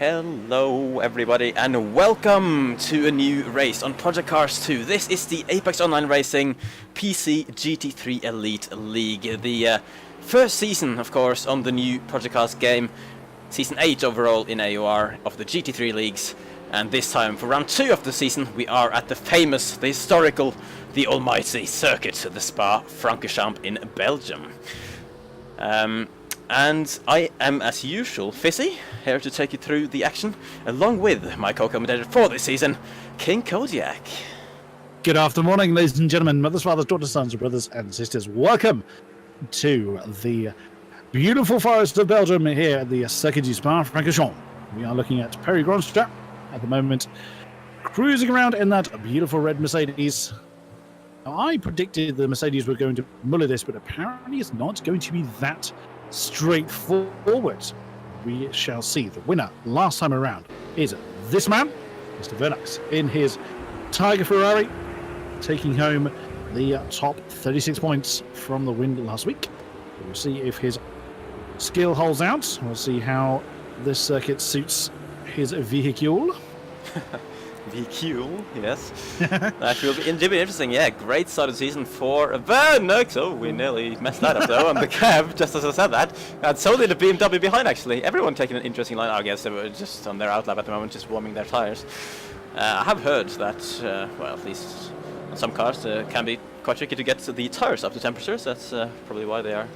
Hello everybody and welcome to a new race on Project Cars 2. This is the Apex Online Racing PC GT3 Elite League. The first season, of course, on the new Project Cars game. Season 8 overall in AOR of the GT3 leagues. And this time, for round 2 of the season, we are at the famous, the historical, the almighty circuit, the Spa Francorchamps in Belgium. And I am, as usual, Fizzy, here to take you through the action, along with my co-commentator for this season, King-Kodiak. Good afternoon, ladies and gentlemen, mothers, fathers, daughters, sons, brothers and sisters. Welcome to the beautiful forest of Belgium here at the Circuit du Spa Francorchamps. We are looking at Perry Grandstraat at the moment, cruising around in that beautiful red Mercedes. Now, I predicted the Mercedes were going to muller this, but apparently it's not going to be that straightforward. We shall see. The winner last time around is this man, Mr. Vernux, in his Tiger Ferrari, taking home the top 36 points from the win last week. We'll see if his skill holds out. We'll see how this circuit suits his vehicle. VQ, yes. That will be interesting. Yeah, great start of the season for Vernux. Oh, we nearly messed that up though on the cab, just as I said that. And so did the BMW behind, actually. Everyone taking an interesting line. I guess they were just on their outlap at the moment, just warming their tires. I have heard that, well, at least on some cars, it can be quite tricky to get the tires up to temperatures. That's probably why they are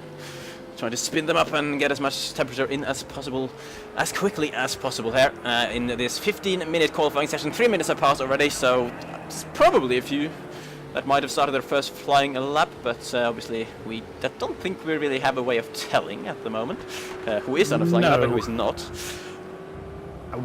trying to spin them up and get as much temperature in as possible, as quickly as possible here in this 15-minute qualifying session. 3 minutes have passed already, so it's probably a few that might have started their first flying lap, but obviously we don't think we really have a way of telling at the moment who is on a flying lap and who is not.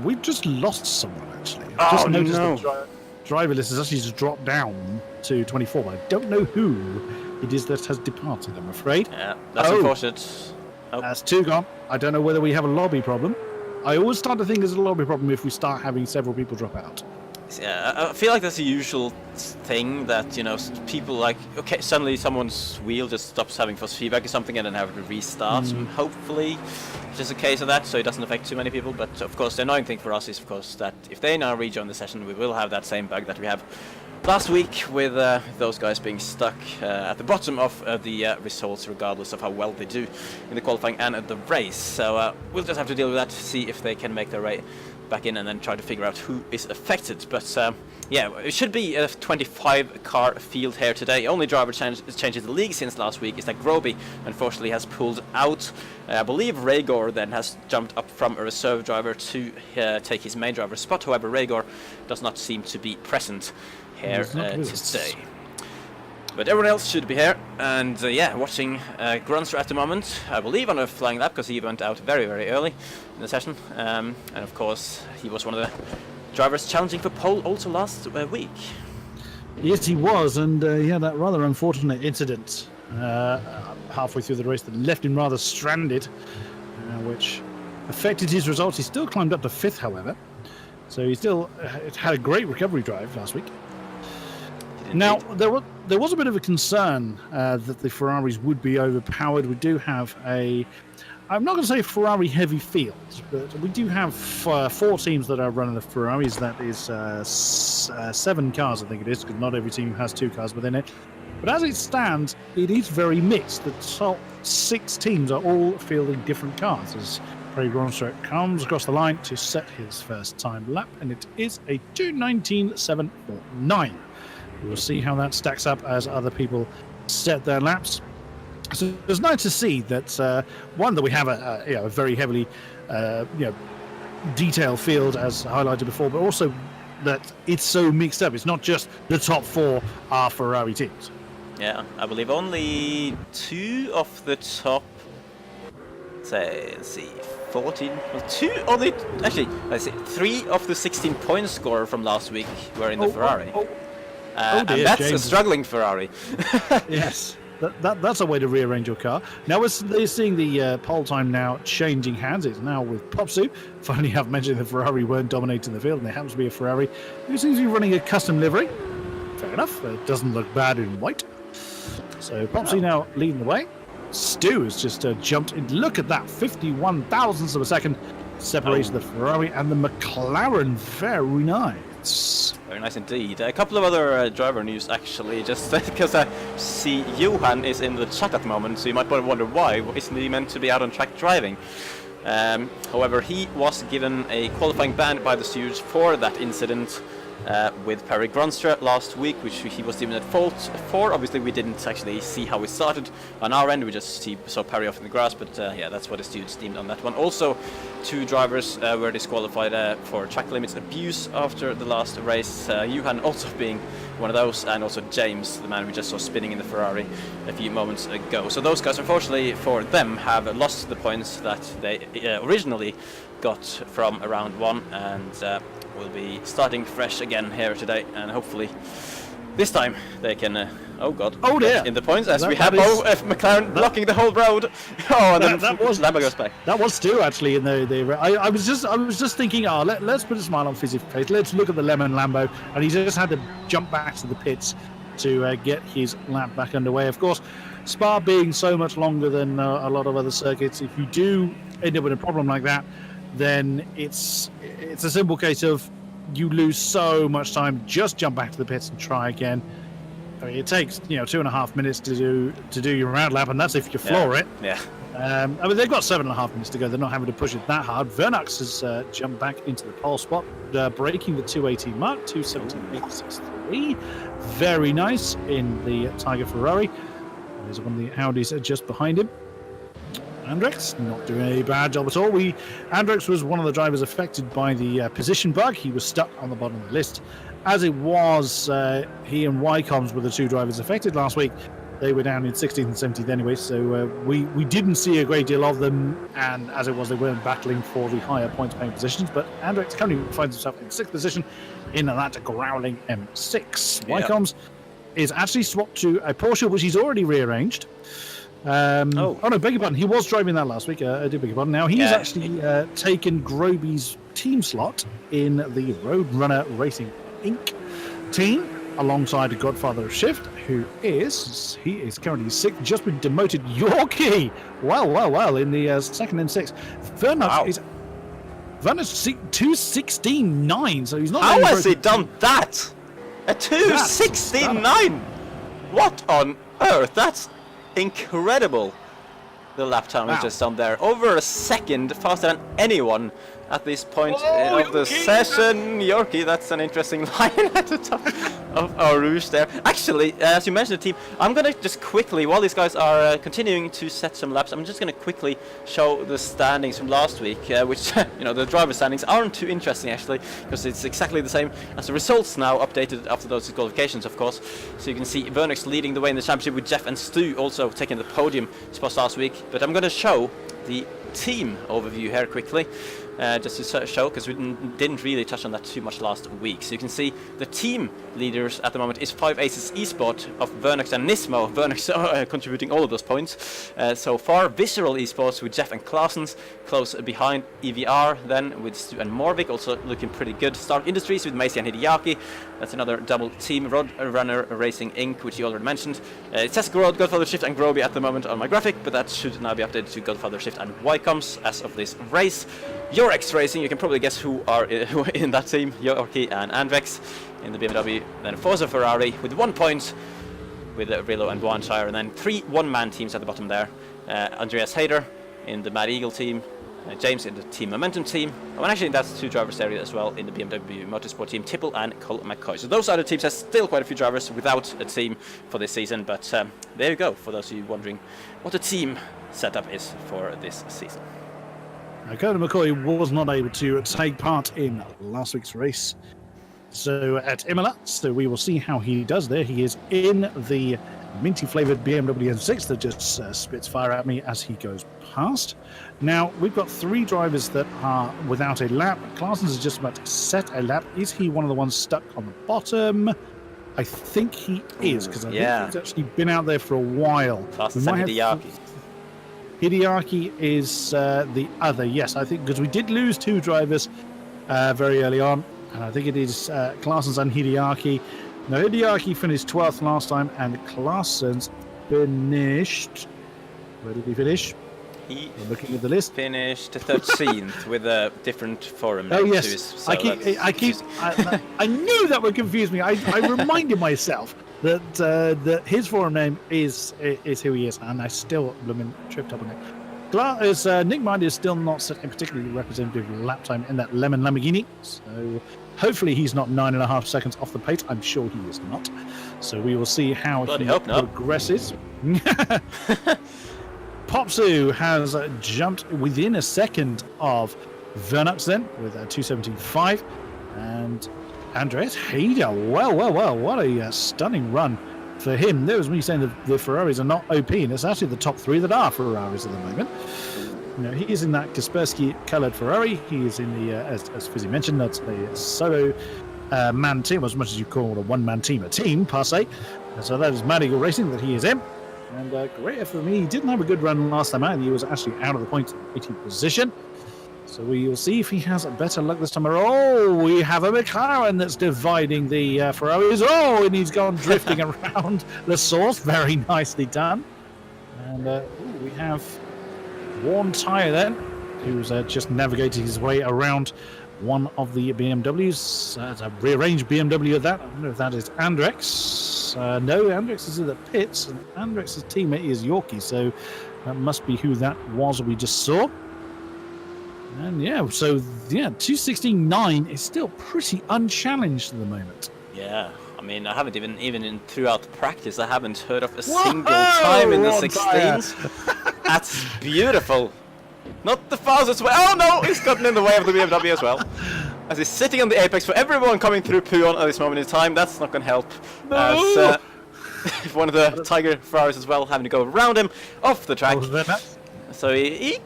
We've just lost someone, actually. I've just noticed the driver list has actually just dropped down to 24, but I don't know who it is that has departed, I'm afraid. Yeah, that's unfortunate. That's 2 gone. I don't know whether we have a lobby problem. I always start to think there's a lobby problem if we start having several people drop out. Yeah, I feel like that's a usual thing that, you know, people like, okay, suddenly someone's wheel just stops having force feedback or something and then have to restart. Hopefully it's just a case of that, so it doesn't affect too many people. But of course, the annoying thing for us is, of course, that if they now rejoin the session, we will have that same bug that we have last week with those guys being stuck at the bottom of the results, regardless of how well they do in the qualifying and the race. So we'll just have to deal with that, see if they can make their way back in and then try to figure out who is affected. But yeah, it should be a 25 car field here today. Only driver changes the league since last week is that Groby unfortunately has pulled out. I believe Rhaegar then has jumped up from a reserve driver to take his main driver's spot. However, Rhaegar does not seem to be present here today. But everyone else should be here, and yeah, watching Grunster at the moment, I believe on a flying lap, because he went out very, very early in the session. And of course, he was one of the drivers challenging for pole also last week. Yes, he was, and he had that rather unfortunate incident halfway through the race that left him rather stranded, which affected his results. He still climbed up to 5th, however, so he still had a great recovery drive last week. Now, there was a bit of a concern that the Ferraris would be overpowered. We do have I'm not going to say Ferrari heavy field, but we do have 4 teams that are running the Ferraris. That is 7 cars, I think it is, because not every team has 2 cars within it. But as it stands, it is very mixed. The top 6 teams are all fielding different cars as Perry Grandstraat comes across the line to set his first time lap, and it is a 2:19.749. We'll see how that stacks up as other people set their laps. So it's nice to see that one, that we have a very heavily detailed field as highlighted before, but also that it's so mixed up. It's not just the top 4 are Ferrari teams. Yeah, I believe only 2 of the top, let's see, 14. Well, 3 of the 16 point scorer from last week were in the Ferrari. And that's James. A struggling Ferrari. Yes, that's a way to rearrange your car. Now we're seeing the pole time now changing hands. It's now with Popsu. Finally, I've mentioned the Ferrari weren't dominating the field, and there happens to be a Ferrari who seems to be running a custom livery. Fair enough. It doesn't look bad in white. So Popsu now leading the way. Stu has just jumped in. Look at that, 51 thousandths of a second separates the Ferrari and the McLaren. Very nice. Very nice indeed. A couple of other driver news, actually, just because I see Johan is in the chat at the moment, so you might wonder why. Isn't he meant to be out on track driving? However, he was given a qualifying ban by the stewards for that incident with Perry Gronstra last week, which he was deemed at fault for. Obviously, we didn't actually see how it started on our end. We just saw Perry off in the grass, but yeah, that's what the stewards deemed on that one. Also, 2 drivers were disqualified for track limits abuse after the last race. Johan also being one of those, and also James, the man we just saw spinning in the Ferrari a few moments ago. So those guys, unfortunately for them, have lost the points that they originally got from round 1, and will be starting fresh again here today, and hopefully this time they can get in the points, as we have McLaren blocking the whole road. And then Lambo goes back. That was Stu actually in the I was just thinking, let's put a smile on Fizzy's face, let's look at the lemon Lambo, and he just had to jump back to the pits to get his lap back underway. Of course, Spa being so much longer than a lot of other circuits, if you do end up with a problem like that, then it's a simple case of you lose so much time. Just jump back to the pits and try again. I mean, it takes 2.5 minutes to do your round lap, and that's if you floor it. Yeah. I mean, they've got 7.5 minutes to go. They're not having to push it that hard. Vernox has jumped back into the pole spot, breaking the 218 mark, 217.863. Very nice in the Tiger Ferrari. There's one of the Audis just behind him. Andrex not doing a bad job at all. Andrex was one of the drivers affected by the position bug. He was stuck on the bottom of the list. As it was, he and Wycombs were the 2 drivers affected last week. They were down in 16th and 17th anyway, so we didn't see a great deal of them, and as it was, they weren't battling for the higher points paying positions. But Andrex currently finds himself in 6th position in that growling M6. Wycombs is actually swapped to a Porsche, which he's already rearranged. No, beg your pardon. He was driving that last week. I do beg your pardon. Now he's actually taken Groby's team slot in the Roadrunner Racing Inc. team alongside Godfather of Shift, he is currently 6th, just been demoted Yorkie. Well, in the 2nd and 6th. Vernox is 2:16.9, so he's not. How has he done that? A 2:16.9? What on earth? That's incredible. The lap time was just done there. Over a second faster than anyone at this point of the session. Yorkie, that's an interesting line at the top of our Rouge there. Actually, as you mentioned the team, I'm going to just quickly, while these guys are continuing to set some laps, I'm just going to quickly show the standings from last week, which, the driver standings aren't too interesting actually, because it's exactly the same as the results now, updated after those disqualifications, of course. So you can see Vernox leading the way in the championship, with Jeff and Stu also taking the podium spots last week. But I'm going to show the team overview here quickly, just to show, because we didn't really touch on that too much last week. So you can see the team leaders at the moment is 5 Aces Esport of Vernox and Nismo. Vernox contributing all of those points so far. Visceral Esports with Jeff and Claessens close behind. EVR then with Stu and Morvik, also looking pretty good. Stark Industries with Macy and Hideaki. That's another double team. Roadrunner Racing Inc., which you already mentioned. It says Godfather Shift and Groby at the moment on my graphic, but that should now be updated to Godfather Shift and Wycombs as of this race. Yorex Racing, you can probably guess who are in that team. Yorkie and Andrex in the BMW. Then Forza Ferrari with 1 point with Rillo and Wanshire. And then 3 one-man teams at the bottom there. Andreas Hayder in the Mad Eagle team. James in the Team Momentum team. And actually that's 2 drivers there as well in the BMW Motorsport team, Tipple and Cole McCoy. So those are the teams. There's still quite a few drivers without a team for this season. But there you go, for those of you wondering what the team setup is for this season. Colin McCoy was not able to take part in last week's race, so at Imola, so we will see how he does there. He is in the minty flavoured BMW M6 that just spits fire at me as he goes past. Now, we've got 3 drivers that are without a lap. Claessens is just about to set a lap. Is he one of the ones stuck on the bottom? I think he is, because I think he's actually been out there for a while. Claessens and Hideaki. Hideaki is the other, yes, I think, because we did lose 2 drivers very early on, and I think it is Claessens and Hideaki. Now, Hideaki finished 12th last time, and Claessens finished... Where did he finish? He looking at the list. finished 13th with a different forum Oh name yes, to his, so I knew that would confuse me. I reminded myself that his forum name is who he is, and I still tripped up on it. Nick Mind is still not setting a particularly representative lap time in that lemon Lamborghini, so hopefully he's not 9.5 seconds off the pace. I'm sure he is not. So we will see how he progresses. Popsu has jumped within a second of Vernux then with a 2:17.5, and Andreas Hayder. Well, what a stunning run for him. There was me saying the Ferraris are not OP, and it's actually the top 3 that are Ferraris at the moment. You know, he is in that Kaspersky coloured Ferrari. He is in the, as Fizzy mentioned, that's a solo man team, as much as you call it a one-man team, a team, per se. So that is Mad Eagle Racing that he is in. And great effort for me. He didn't have a good run last time out. He was actually out of the point 18th position. So we will see if he has better luck this time around. Oh, we have a McLaren that's dividing the Ferraris. Oh, and he's gone drifting around the source. Very nicely done. And we have Worn Tyre then, who's just navigating his way around one of the BMWs. It's a rearranged BMW at that. I don't know if that is Andrex. No, Andrex is in the pits, and Andrex's teammate is Yorkie, so that must be who that was we just saw. And yeah, so yeah, 2:16.9 is still pretty unchallenged at the moment. Yeah, I mean, I haven't even throughout practice, I haven't heard of a single time in the 16s. That's beautiful. Not the fastest way. Oh no, he's gotten in the way of the BMW as well. As he's sitting on the apex for everyone coming through Puon at this moment in time. That's not going to help. No. As one of the Tiger Ferraris as well having to go around him off the track. So he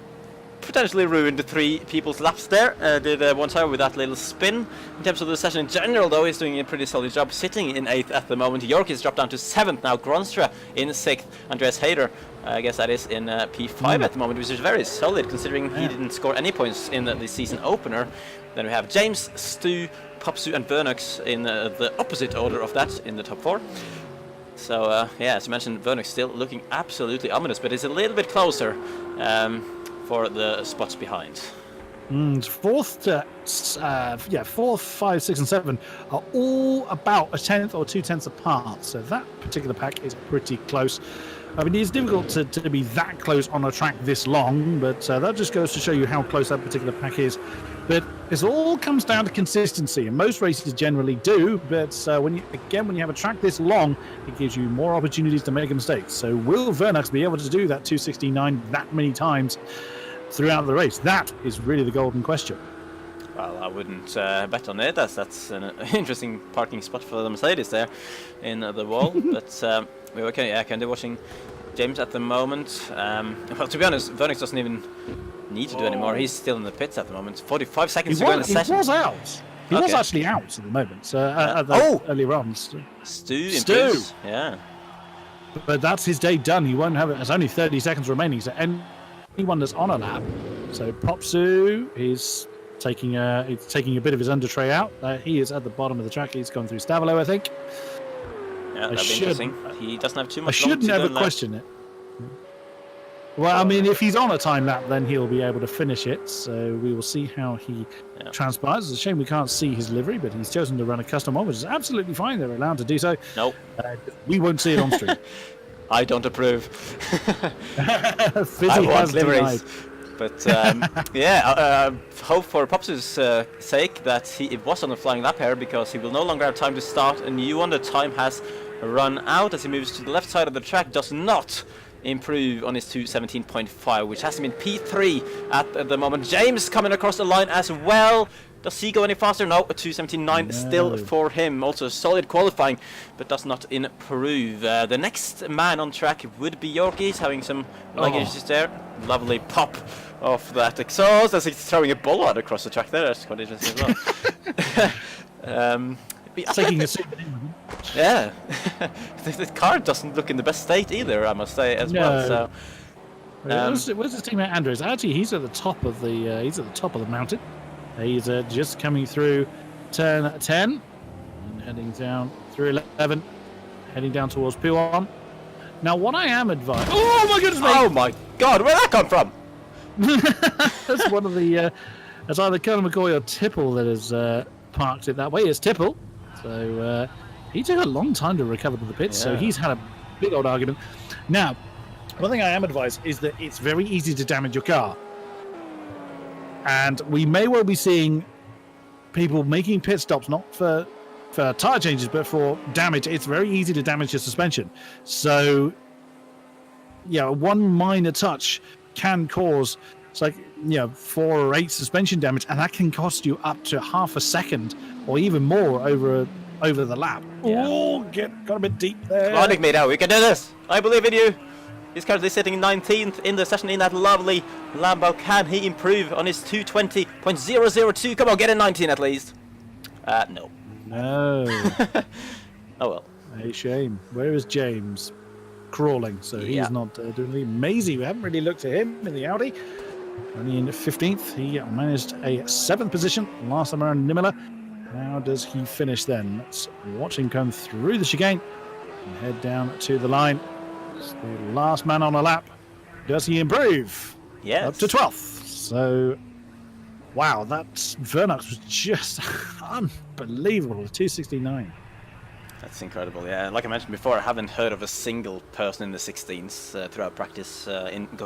potentially ruined the 3 people's laps there. Did one time with that little spin. In terms of the session in general, though, he's doing a pretty solid job, sitting in 8th at the moment. York has dropped down to 7th now. Gronstra in 6th. Andreas Hayder, I guess that is in P5 at the moment, which is very solid considering he didn't score any points in the season opener. Then we have James, Stu, Popsu, and Vernux in the opposite order of that in the top 4. So yeah, as you mentioned, Vernux still looking absolutely ominous, but it's a little bit closer. For the spots behind. 4th, 5, 6, and 7 are all about a 10th or 2 tenths apart. So that particular pack is pretty close. I mean, it's difficult to be that close on a track this long, but that just goes to show you how close that particular pack is. But it all comes down to consistency, and most races generally do. But when you have a track this long, it gives you more opportunities to make a mistake. So will Vernux be able to do that 2:16.9 that many times throughout the race? That is really the golden question. Well, I wouldn't bet on it. That's an interesting parking spot for the Mercedes there in the wall. But we're kind of watching James at the moment. Well, to be honest, Vernix doesn't even need to do anymore. He's still in the pits at the moment. 45 seconds to go in the session. He was out. He was actually out at the moment. Early runs. Stu. Yeah. But that's his day done. He won't have it. There's only 30 seconds remaining. So anyone that's on a lap. So Popsu is taking a bit of his under tray out. He is at the bottom of the track. He's gone through Stavolo, I think. Yeah, that'd be interesting. He doesn't have too much. I should never question it. Well, I mean, if he's on a time lap, then he'll be able to finish it. So we will see how he transpires. It's a shame we can't see his livery, but he's chosen to run a custom one, which is absolutely fine. They're allowed to do so. Nope. We won't see it on stream. I don't approve. Fizzy I want has liveries. denied. But hope for Popsu's sake that he was on a flying lap here, because he will no longer have time to start a new one. The time has run out as he moves to the left side of the track. Does not improve on his 2:17.5, which has him in P3 at the moment. James coming across the line as well. Does he go any faster? No, a 2:17.9 still for him. Also solid qualifying, but does not improve. The next man on track would be Yorkie. He's having some leg issues there. Lovely pop of that exhaust as he's throwing a ball out across the track there. That's quite interesting as well. Taking a super yeah. The car doesn't look in the best state either, I must say, as well. So where's his teammate Andrews? Actually, he's at the top of the mountain. He's just coming through turn 10 and heading down through 11, heading down towards Puon. Now, what I am advised... Oh, my goodness me! Oh, my God! Where'd that come from? That's one of the. It's either Colonel McCoy or Tipple that has parked it that way. It's Tipple. So he took a long time to recover to the pits, so he's had a big old argument. Now, one thing I am advised is that it's very easy to damage your car. And we may well be seeing people making pit stops, not for tyre changes, but for damage. It's very easy to damage your suspension. So, yeah, one minor touch can cause, it's like, 4 or 8 suspension damage, and that can cost you up to half a second or even more over the lap. Yeah. Oh, got a bit deep there. Come on, Nick, we can do this. I believe in you. He's currently sitting 19th in the session in that lovely Lambo. Can he improve on his 220.002? Come on, get a 19 at least. No. No. Oh well. A shame. Where is James? Crawling, so he's not doing anything. Maisie, we haven't really looked at him in the Audi. Only in 15th. He managed a 7th position last time around Nimila. How does he finish then? Let's watch him come through the chicane and head down to the line. It's the last man on a lap. Does he improve? Yes. Up to 12th. So, wow, that Vernox was just unbelievable. 269. That's incredible, yeah. Like I mentioned before, I haven't heard of a single person in the 16s throughout practice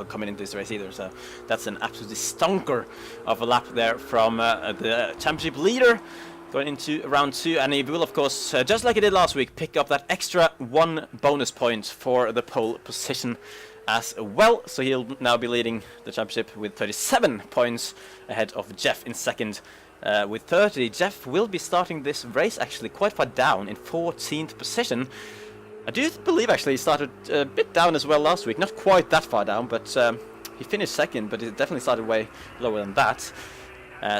coming into this race either, so that's an absolutely stonker of a lap there from the championship leader going into round 2, and he will, of course, just like he did last week, pick up that extra 1 bonus point for the pole position as well, so he'll now be leading the championship with 37 points ahead of Jeff in second. With 30, Jeff will be starting this race actually quite far down in 14th position. I do believe actually he started a bit down as well last week, not quite that far down, but he finished second, but he definitely started way lower than that.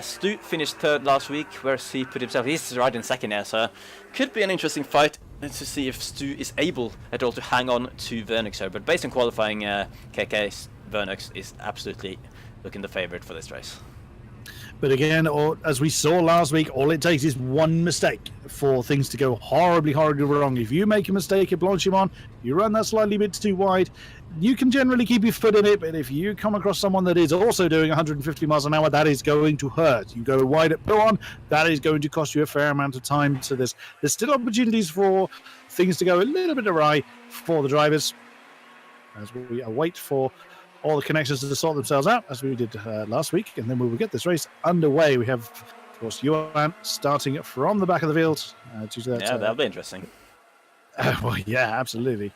Stu finished third last week, whereas he put himself, he's right in second there, so could be an interesting fight to see if Stu is able at all to hang on to Vernox here, but based on qualifying, KK's Vernox is absolutely looking the favourite for this race. But again, as we saw last week, all it takes is one mistake for things to go horribly, horribly wrong. If you make a mistake at Blanchimont, you run that slightly bit too wide, you can generally keep your foot in it, but if you come across someone that is also doing 150 miles an hour, that is going to hurt. You go wide at Pouan, that is going to cost you a fair amount of time. So there's still opportunities for things to go a little bit awry for the drivers as we await for all the connections to sort themselves out, as we did last week, and then we will get this race underway. We have, of course, Johan starting from the back of the field. That'll be interesting. Well, yeah, absolutely.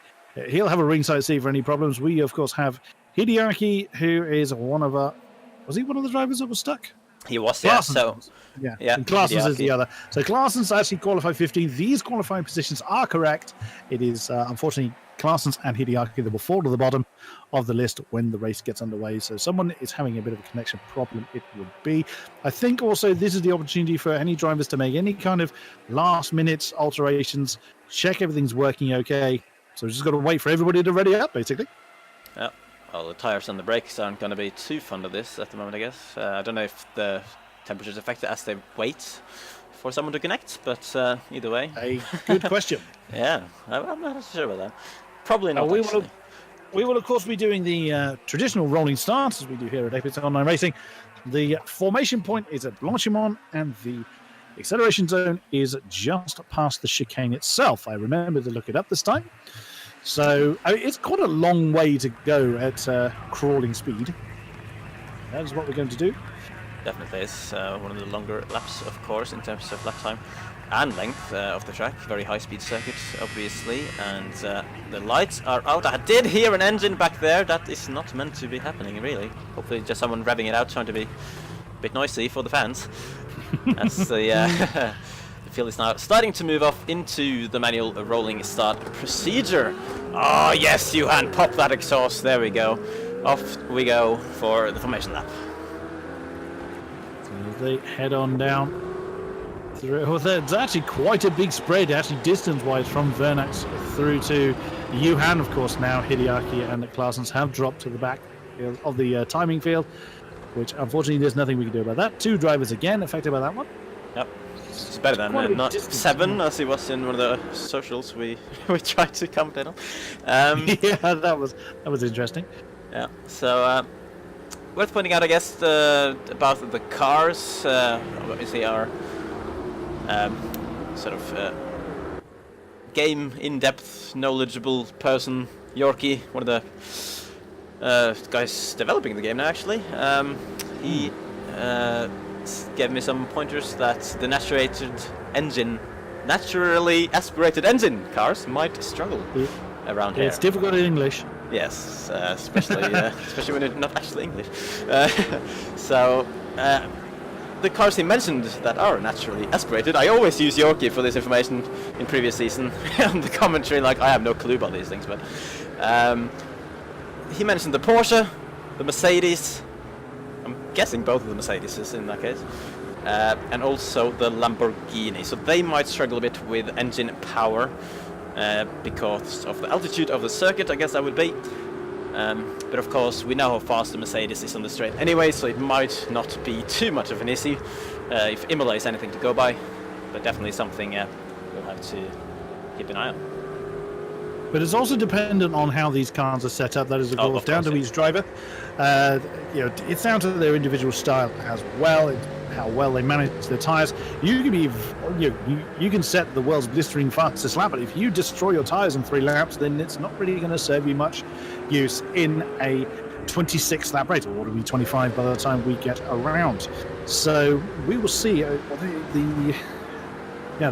He'll have a ringside seat for any problems. We, of course, have Hideaki, who is one of our... Was he one of the drivers that was stuck? He was, yeah. So, yeah. And Claessens Claessens is the other. So Claessens actually qualified 15th. These qualifying positions are correct. It is, unfortunately, Claessens and Hideaki that will fall to the bottom of the list when the race gets underway. So someone is having a bit of a connection problem, it would be. I think also this is the opportunity for any drivers to make any kind of last-minute alterations, check everything's working okay. So we've just got to wait for everybody to ready up, basically. Yeah. Well, the tyres and the brakes aren't going to be too fond of this at the moment, I guess. I don't know if the temperature's affected as they wait for someone to connect, but either way. A good question. Yeah, I'm not sure about that. Probably not, we will, of course, be doing the traditional rolling start, as we do here at Apex Online Racing. The formation point is at Blanchimont, and the acceleration zone is just past the chicane itself. I remember to look it up this time. So it's quite a long way to go at crawling speed. That is what we're going to do. Definitely is one of the longer laps, of course, in terms of lap time and length of the track. Very high-speed circuit, obviously, and the lights are out. I did hear an engine back there. That is not meant to be happening, really. Hopefully just someone revving it out, trying to be a bit noisy for the fans. As the field is now starting to move off into the manual rolling start procedure. Oh yes, Johan, pop that exhaust. There we go. Off we go for the formation lap. So they head on down. It's actually quite a big spread, actually distance-wise, from Vernox through to Johan. Of course, now Hideaki and Claessens have dropped to the back of the timing field, which unfortunately there's nothing we can do about that. 2 drivers again affected by that one. Yep. It's better than not 7, as he was in one of the socials we tried to commentate on. Yeah, that was interesting. Yeah. So worth pointing out, I guess, about the cars. Obviously, our sort of game in-depth, knowledgeable person, Yorkie, one of the guys developing the game now, actually. He gave me some pointers that the naturally aspirated engine cars might struggle around here. It's difficult in English. Yes, especially especially when it's not actually English. So the cars he mentioned that are naturally aspirated, I always use Yorkie for this information in previous season on the commentary, like I have no clue about these things, but he mentioned the Porsche, the Mercedes, I'm guessing both of the Mercedes in that case, and also the Lamborghini. So they might struggle a bit with engine power because of the altitude of the circuit, I guess that would be. But of course, we know how fast the Mercedes is on the straight anyway, so it might not be too much of an issue if Imola is anything to go by. But definitely something we'll have to keep an eye on. But it's also dependent on how these cars are set up. That is, of course, down to each driver. It's down to their individual style as well, how well they manage their tyres. You can be, you can set the world's blistering fastest lap, but if you destroy your tyres in 3 laps, then it's not really going to serve you much use in a 26 lap race, or it'll be 25 by the time we get around. So we will see the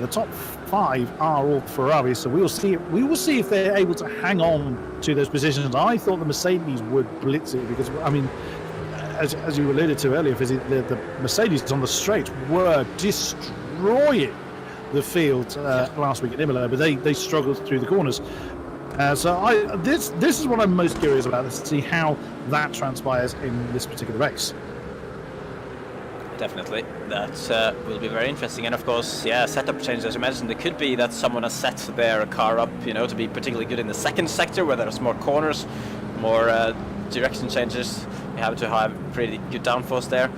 top 5 are all Ferraris, so we will see if they're able to hang on to those positions. I thought the Mercedes would blitz it because, I mean, as you alluded to earlier, the Mercedes on the straight were destroying the field last week at Imola, but they struggled through the corners. So this is what I'm most curious about, to see how that transpires in this particular race. Definitely, that will be very interesting. And of course, yeah, setup changes, as you mentioned. It could be that someone has set their car up, to be particularly good in the second sector, where there's more corners, more direction changes. You have to have pretty good downforce there.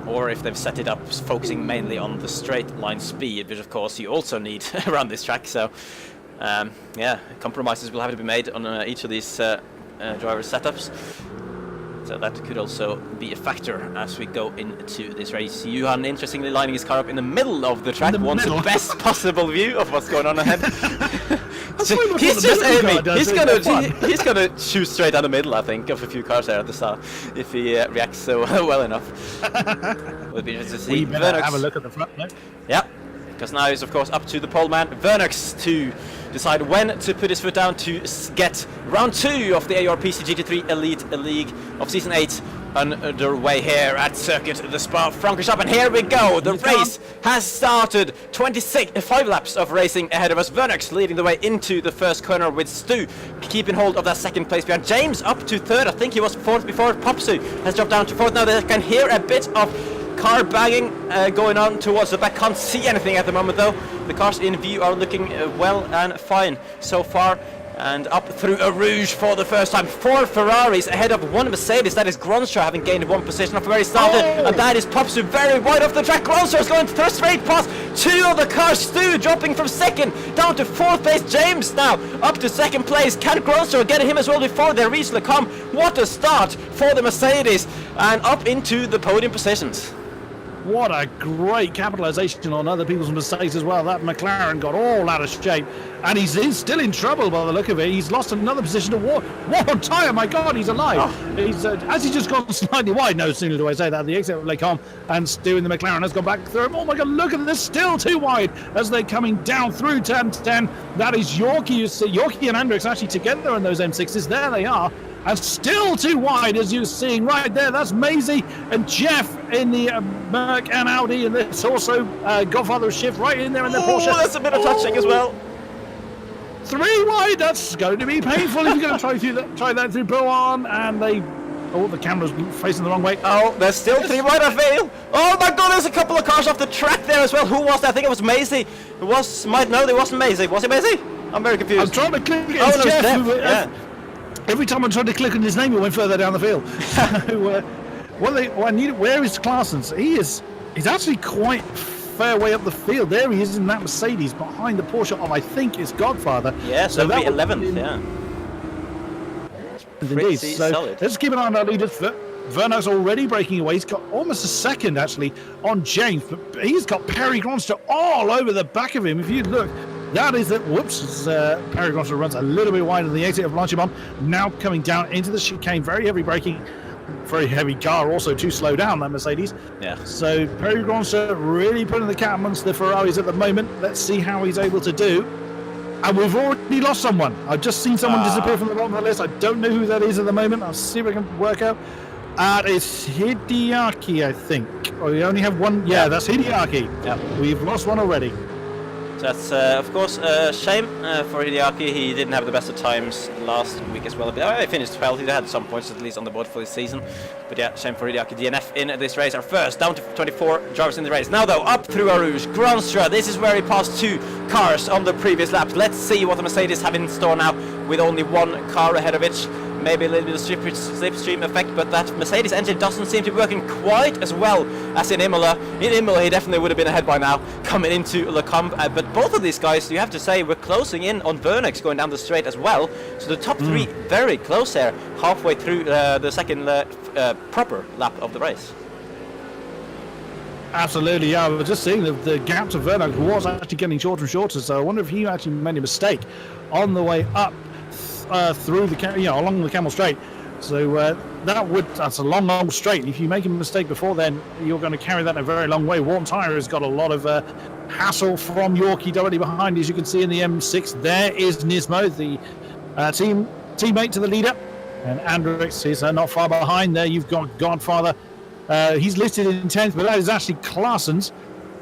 Or if they've set it up focusing mainly on the straight line speed, which of course you also need around this track. So, yeah, compromises will have to be made on each of these driver setups. So that could also be a factor as we go into this race. Johan, interestingly, lining his car up in the middle of the track, wants the best possible view of what's going on ahead. He's just aiming. He's gonna shoot straight down the middle, I think, of a few cars there at the start, if he reacts so well enough. Would be interesting to see. We better have a look at the front, no? Yeah, because now it's of course up to the pole man, Vernox, to decide when to put his foot down to get round 2 of the AORPC GT3 Elite League of Season 8 underway here at Circuit the Spa Francorchamps. And here we go, the race has started. 5 laps of racing ahead of us. Vernox leading the way into the first corner with Stu keeping hold of that second place behind. James up to 3rd, I think he was 4th before. Popsu has dropped down to 4th. Now they can hear a bit of car banging going on towards the back. Can't see anything at the moment though. The cars in view are looking well and fine so far. And up through a Rouge for the first time. 4 Ferraris ahead of 1 Mercedes. That is Gronstra having gained 1 position off where he started. And that is Popsu very wide off the track. Gronstra is going to straight past 2 of the cars. Stu dropping from 2nd down to 4th place. James now up to 2nd place. Can Gronstra get him as well before they reach Le Combe? What a start for the Mercedes. And up into the podium positions. What a great capitalisation on other people's mistakes as well. That McLaren got all out of shape, and he's still in trouble by the look of it. He's lost another position to War tyre. My God, he's alive. He's has he just gone slightly wide? No sooner do I say that, the exit of Le Combe, and Stu in the McLaren has gone back through him. Oh my God, look at this, still too wide as they're coming down through turn 10. That is Yorkie. You see Yorkie and Hendricks actually together in those M6s. There they are. And still too wide, as you're seeing right there. That's Maisie and Jeff in the Merc and Audi, and there's also Godfather of Shift right in there in the Porsche. Oh, that's a bit of touching as well. 3 wide. That's going to be painful if you're going to try that through Boan, and the camera's facing the wrong way. Oh, there's still 3 wide, I feel. Oh my God, there's a couple of cars off the track there as well. Who was that? I think it was Maisie. It wasn't Maisie. Was it Maisie? I'm very confused. I'm trying to click it. Oh, no, Jeff. yeah. Every time I tried to click on his name, it went further down the field. Where is Claessens? He's actually quite fair way up the field. There he is in that Mercedes behind the Porsche of, I think, it's Godfather. Yeah, so that would be 11th, yeah. Indeed. So solid. let's keep an eye on our leaders. Vernok's already breaking away. He's got almost a second, actually, on James. But he's got Perry Gronster all over the back of him. If you look, that is that. Whoops. Perry Gronster runs a little bit wide on the exit of Blanchimont. Now coming down into the chicane. Very heavy braking. Very heavy car also to slow down that Mercedes. Yeah. So Perry Gronster really putting the cat amongst the Ferraris at the moment. Let's see how he's able to do. And we've already lost someone. I've just seen someone disappear from the bottom of the list. I don't know who that is at the moment. I'll see if I can work out. It's Hideaki, I think. Oh, we only have one. Yeah, that's Hideaki. Yeah. We've lost one already. That's, of course, a shame for Hideaki. He didn't have the best of times last week as well. He finished 12th. He had some points at least on the board for this season. But yeah, shame for Hideaki. DNF in this race. Our first, down to 24 drivers in the race. Now, though, up through Arouge. Gronstra, this is where he passed 2 cars on the previous lap. Let's see what the Mercedes have in store now with only 1 car ahead of it. Maybe a little bit of slipstream effect, but that Mercedes engine doesn't seem to be working quite as well as in Imola. In Imola, he definitely would have been ahead by now, coming into Le Combe. But both of these guys, you have to say, we're closing in on Vernex going down the straight as well. So the top 3 very close there, halfway through the second proper lap of the race. Absolutely, yeah. I was just seeing the gap to Vernex was actually getting shorter and shorter. So I wonder if he actually made a mistake on the way up. Through the along the Camel Straight, so that's a long straight. If you make a mistake before then, you're going to carry that a very long way. Warm Tyre has got a lot of hassle from Yorkie directly behind, as you can see in the M6. There is Nismo, the teammate to the leader, and Andrix is not far behind. There you've got Godfather. He's listed in 10th, but that is actually Claessen's.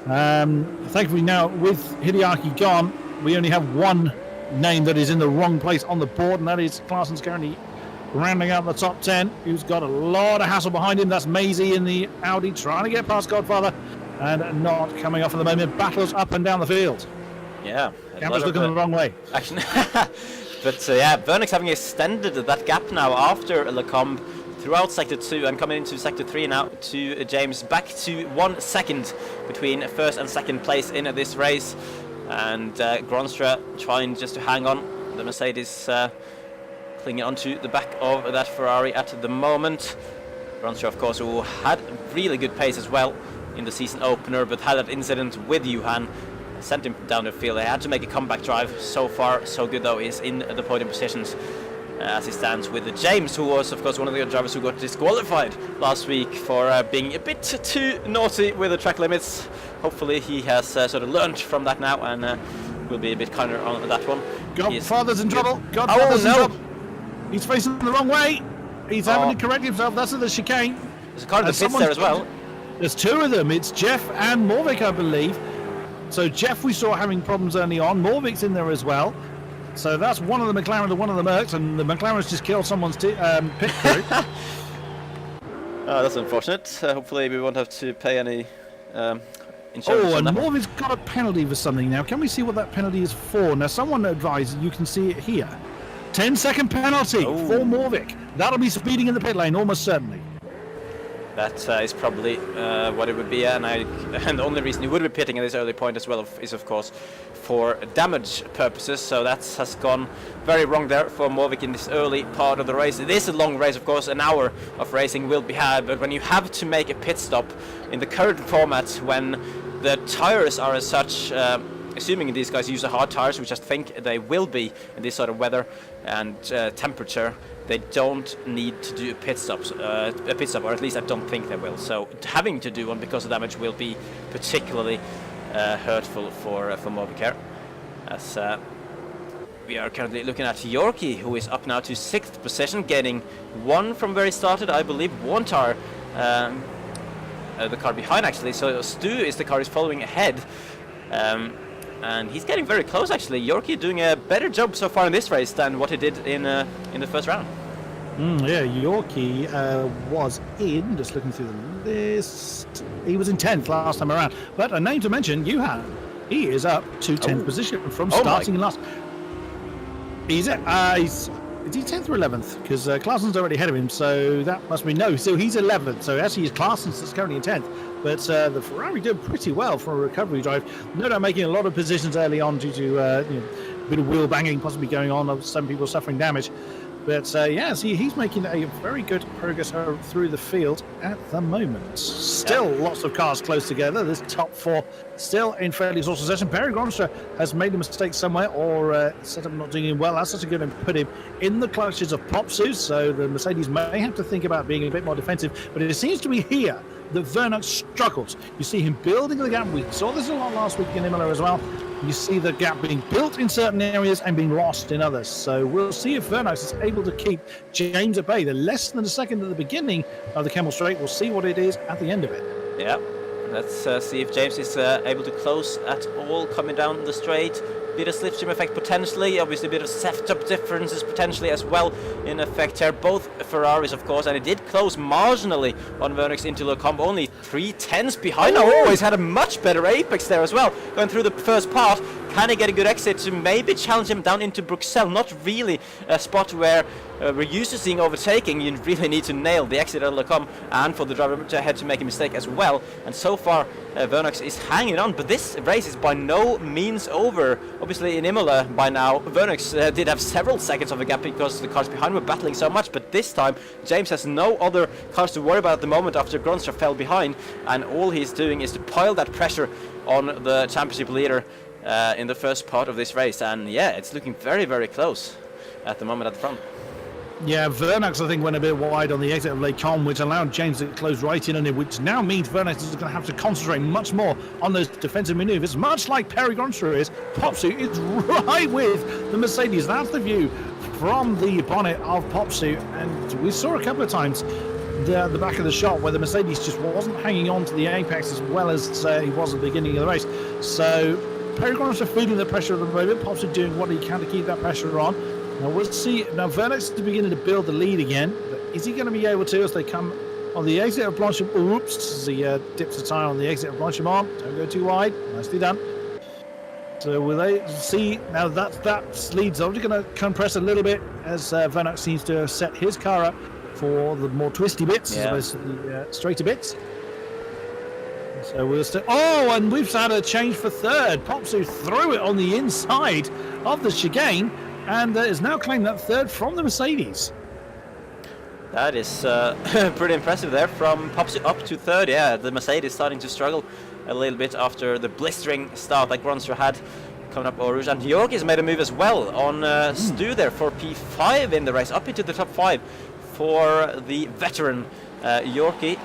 Thankfully now with Hideaki gone, we only have one name that is in the wrong place on the board, and that is Claessen's currently rounding out the top 10, who's got a lot of hassle behind him. That's Maisie in the Audi trying to get past Godfather and not coming off at the moment. Battles up and down the field. Yeah. Camera's looking the wrong way. Actually, but yeah, Vernex having extended that gap now after Le Combe throughout Sector 2 and coming into Sector 3 now to James, back to 1 second between first and second place in this race. And Gronstra trying just to hang on. The Mercedes clinging onto the back of that Ferrari at the moment. Gronstra, of course, who had really good pace as well in the season opener, but had that incident with Johan, sent him down the field. They had to make a comeback drive. So far, so good though. He's in the podium positions as he stands with James, who was, of course, one of the drivers who got disqualified last week for being a bit too naughty with the track limits. Hopefully he has sort of learned from that now and will be a bit kinder on that one. Godfather's in trouble. Godfather's in trouble. He's facing the wrong way. He's having to correct himself. That's at the chicane. There's a car in the pits there as well. There's 2 of them. It's Jeff and Morvik, I believe. So Jeff we saw having problems early on. Morvik's in there as well. So that's one of the McLaren and one of the Mercs, and the McLaren's just killed someone's pit crew. That's unfortunate. Hopefully we won't have to pay any insurance. Oh, and Morvik's got a penalty for something now. Can we see what that penalty is for? Now, someone advised you can see it here. 10-second penalty for Morvik. That'll be speeding in the pit lane, almost certainly. That is probably what it would be, and the only reason he would be pitting at this early point as well is, of course, for damage purposes. So that has gone very wrong there for Morvik in this early part of the race. It is a long race, of course. An hour of racing will be had, but when you have to make a pit stop in the current format, when the tires are as such, assuming these guys use the hard tires, which I think they will be in this sort of weather and temperature, they don't need to do a pit stop, or at least I don't think they will. So having to do one because of damage will be particularly hurtful for Morvik, as we are currently looking at Yorkie, who is up now to 6th position, getting 1 from where he started, I believe, 1 tire. The car behind actually, so Stu is the car he's following ahead. And he's getting very close actually. Yorkie doing a better job so far in this race than what he did in the first round. Yeah, Yorkie was in, just looking through the list, he was in 10th last time around. But a name to mention, Johan, he is up to 10th position from starting last. Is he 10th or 11th? Because Claessen's already ahead of him, so that must be no. So he's 11th. So actually, it's Claessen's that's currently in 10th. But the Ferrari did pretty well for a recovery drive. No doubt making a lot of positions early on due to a bit of wheel banging possibly going on, of some people suffering damage. But yeah, see, he's making a very good progress through the field at the moment. Still lots of cars close together. This top four still in fairly sort of session. Perry Gronstra has made a mistake somewhere or set up not doing him well. That's actually going to put him in the clutches of Popsu, so the Mercedes may have to think about being a bit more defensive. But it seems to be here that Vernox struggles. You see him building the gap. We saw this a lot last week in Imola as well. You see the gap being built in certain areas and being lost in others. So we'll see if Vernox is able to keep James at bay. They're less than a second at the beginning of the Kemmel Straight. We'll see what it is at the end of it. Yeah, let's see if James is able to close at all coming down the straight. Bit of slipstream effect potentially, obviously a bit of setup differences potentially as well in effect here. Both Ferraris, of course, and it did close marginally on Vernox into Lecombe, only 3/10 behind. Now always had a much better apex there as well, going through the first part. Can he get a good exit to maybe challenge him down into Bruxelles? Not really a spot where we're used to seeing overtaking. You really need to nail the exit at Lecombe, and for the driver ahead to make a mistake as well. And so far, Vernox is hanging on, but this race is by no means over. Obviously, in Imola by now, Vernox did have several seconds of a gap because the cars behind were battling so much. But this time, James has no other cars to worry about at the moment after Gronstra fell behind, and all he's doing is to pile that pressure on the championship leader in the first part of this race. And yeah, it's looking very, very close at the moment at the front. Yeah, Vernox, I think, went a bit wide on the exit of Lecombe, which allowed James to close right in on him, which now means Vernox is going to have to concentrate much more on those defensive manoeuvres, much like Perry Gronstra is. Popsu is right with the Mercedes. That's the view from the bonnet of Popsu, and we saw a couple of times the back of the shot where the Mercedes just wasn't hanging on to the apex as well as he was at the beginning of the race. So Perry Gronstra feeling the pressure at the moment, Popsu doing what he can to keep that pressure on. Now we'll see. Now Vernox is beginning to build the lead again. But is he going to be able to as they come on the exit of Blanchimont? Oops, as he dips a tyre on the exit of Blanchimont. Don't go too wide. Nicely done. So will they see now that lead's obviously going to compress a little bit as Vernox seems to have set his car up for the more twisty bits as opposed to the straighter bits. So we'll still. Oh, and we've had a change for third. Popsu threw it on the inside of the chicane, and is now claiming that third from the Mercedes. That is pretty impressive there from Popsu up to third. Yeah, the Mercedes starting to struggle a little bit after the blistering start that Gronstra had coming up Eau Rouge. And Yorki's made a move as well on Stu there for P5 in the race, up into the top 5 for the veteran Yorkie.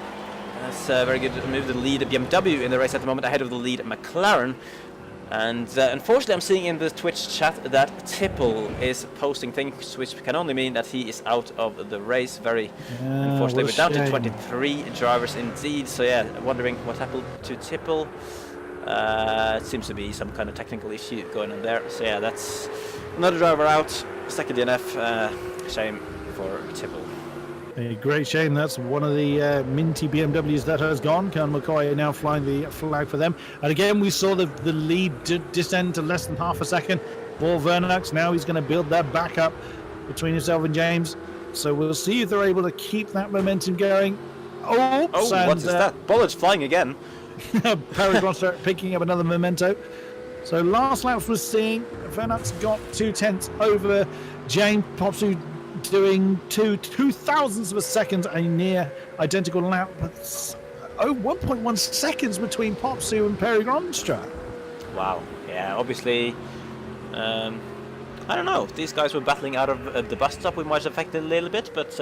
That's a very good move to lead BMW in the race at the moment, ahead of the lead McLaren. And unfortunately, I'm seeing in the Twitch chat that Tipple is posting things, which can only mean that he is out of the race. Very unfortunately, we're down to 23 drivers indeed. So yeah, wondering what happened to Tipple. It seems to be some kind of technical issue going on there. So yeah, that's another driver out. Second DNF. Shame for Tipple. A great shame. That's one of the minty BMWs that has gone. Colonel McCoy now flying the flag for them. And again, we saw the lead descend to less than half a second for Vernox. Now he's going to build that back up between himself and James. So we'll see if they're able to keep that momentum going. Oh, what is that? Bullets flying again. Perry Gronstra picking up another memento. So last laps was seeing Vernox got 2/10 over James. Popsu doing 2/2000ths of a second, a near identical lap, but 1.1 seconds between Popsu and Perry Gronstra. Wow. Yeah, obviously, I don't know. If these guys were battling out of the bus stop, we might have affected a little bit, but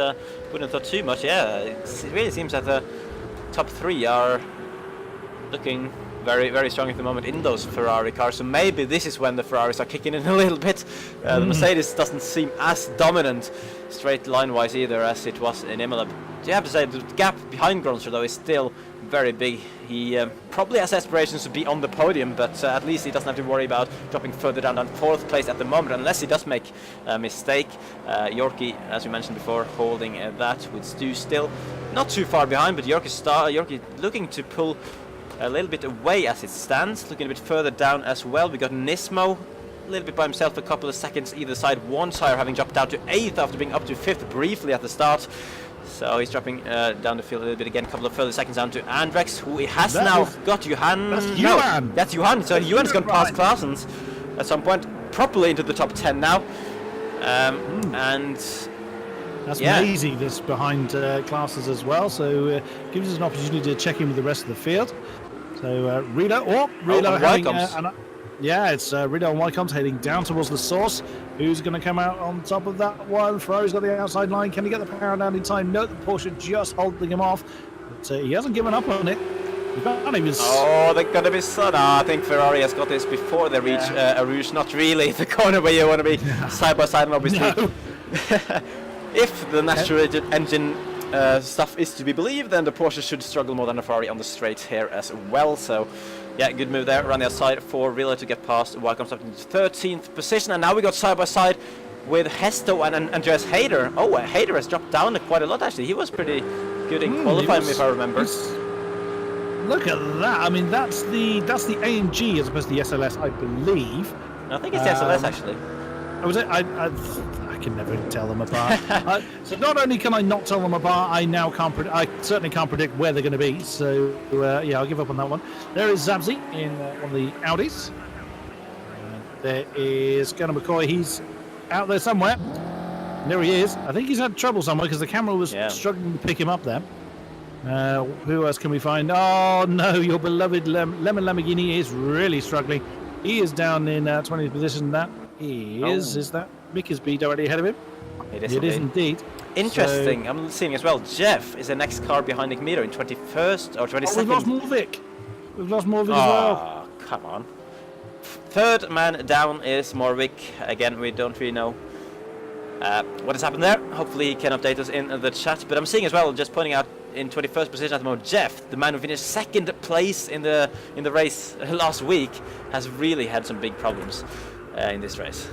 wouldn't have thought too much. Yeah, it really seems that the top 3 are looking very, very strong at the moment in those Ferrari cars. So maybe this is when the Ferraris are kicking in a little bit. The Mercedes doesn't seem as dominant straight line-wise either as it was in Imola. But you have to say the gap behind Gronstra though is still very big. He probably has aspirations to be on the podium, but at least he doesn't have to worry about dropping further down than 4th place at the moment, unless he does make a mistake. Yorkie, as we mentioned before, holding that with Stu still not too far behind, but Yorkie looking to pull a little bit away as it stands, looking a bit further down as well. We got Nismo a little bit by himself, a couple of seconds either side. One tire having dropped down to 8th after being up to 5th briefly at the start. So he's dropping down the field a little bit again, a couple of further seconds down to Andrex, who he has got Johan. That's Johan. No, that's Johan. So Johan's going to pass Claessens at some point, properly into the top 10 now. And That's Maisie that's behind classes as well, so gives us an opportunity to check in with the rest of the field. So Relo having it's Relo and Wycombs heading down towards the source. Who's going to come out on top of that one? Ferrari's got the outside line. Can he get the power down in time? No, the Porsche just holding him off, but he hasn't given up on it. Oh, they're going to be I think Ferrari has got this before they reach Rouge. Not really the corner where you want to be side by side, obviously. No. If the natural engine stuff is to be believed, then the Porsche should struggle more than the Ferrari on the straight here as well. So, yeah, good move there around the outside for Relo to get past. Wycombs up in 13th position, and now we got side by side with Hesto and Andreas Hayter. Oh, Hayter has dropped down quite a lot actually. He was pretty good in qualifying, if I remember. Look at that! I mean, that's the AMG as opposed to the SLS, I believe. I think it's the SLS actually. Was it? I can never tell them apart. So not only can I not tell them apart, I certainly can't predict where they're going to be. So I'll give up on that one. There is Zabzi in one of the Audis. There is Gunnar McCoy. He's out there somewhere. And there he is. I think he's had trouble somewhere because the camera was struggling to pick him up there. Who else can we find? Oh no, your beloved Lemon Lamborghini is really struggling. He is down in 20th position. That is that Mick Beat directly ahead of him? It is indeed. Interesting. So, I'm seeing as well. Jeff is the next car behind Nick Meter in 21st or 22nd. We've lost Morvik. We've lost Morvik as well. Come on. Third man down is Morvik. Again, we don't really know what has happened there. Hopefully he can update us in the chat. But I'm seeing as well, just pointing out, in 21st position at the moment, Jeff, the man who finished second place in the race last week, has really had some big problems in this race.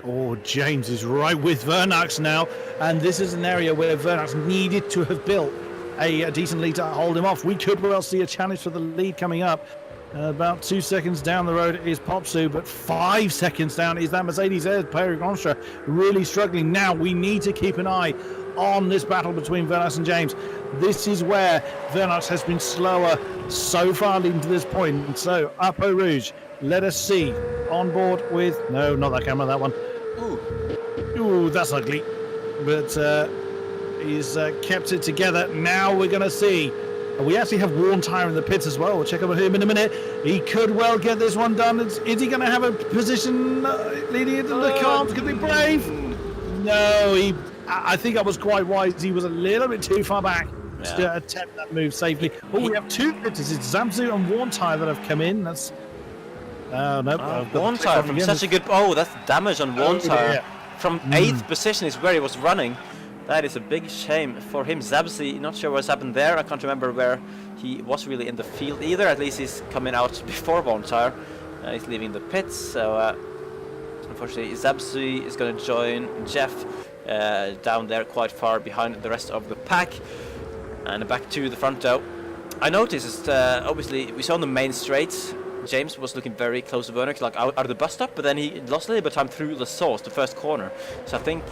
Oh, James is right with Vernax now, and this is an area where Vernax needed to have built a decent lead to hold him off. We could well see a challenge for the lead coming up. About 2 seconds down the road is Popsu, but 5 seconds down is that Mercedes-Benz Pierre Gronstra, really struggling. Now we need to keep an eye on this battle between Vernax and James. This is where Vernax has been slower so far leading to this point. And so, up Eau Rouge, let us see. On board with... No, not that camera, that one. Ooh, that's ugly. But he's kept it together. Now we're going to see. We actually have worn tyre in the pits as well. We'll check up on him in a minute. He could well get this one done. Is he going to have a position leading into the car? Could be brave. No, I think I was quite wise. He was a little bit too far back to attempt that move safely. Oh, we have two pitches. It's Zamzu and Worn Tyre that have come in. That's... Worn Tyre from such a good... Oh, that's damage on Worn Tyre. From 8th position is where he was running. That is a big shame for him. Zabzi, not sure what's happened there. I can't remember where he was really in the field either. At least he's coming out before Worn Tyre. He's leaving the pits. So, unfortunately, Zabzi is going to join Jeff down there quite far behind the rest of the pack. And back to the front though. I noticed, obviously, we saw on the main straight, James was looking very close to Werner, like out of the bus stop, but then he lost a little bit of time through the source, the first corner. So I think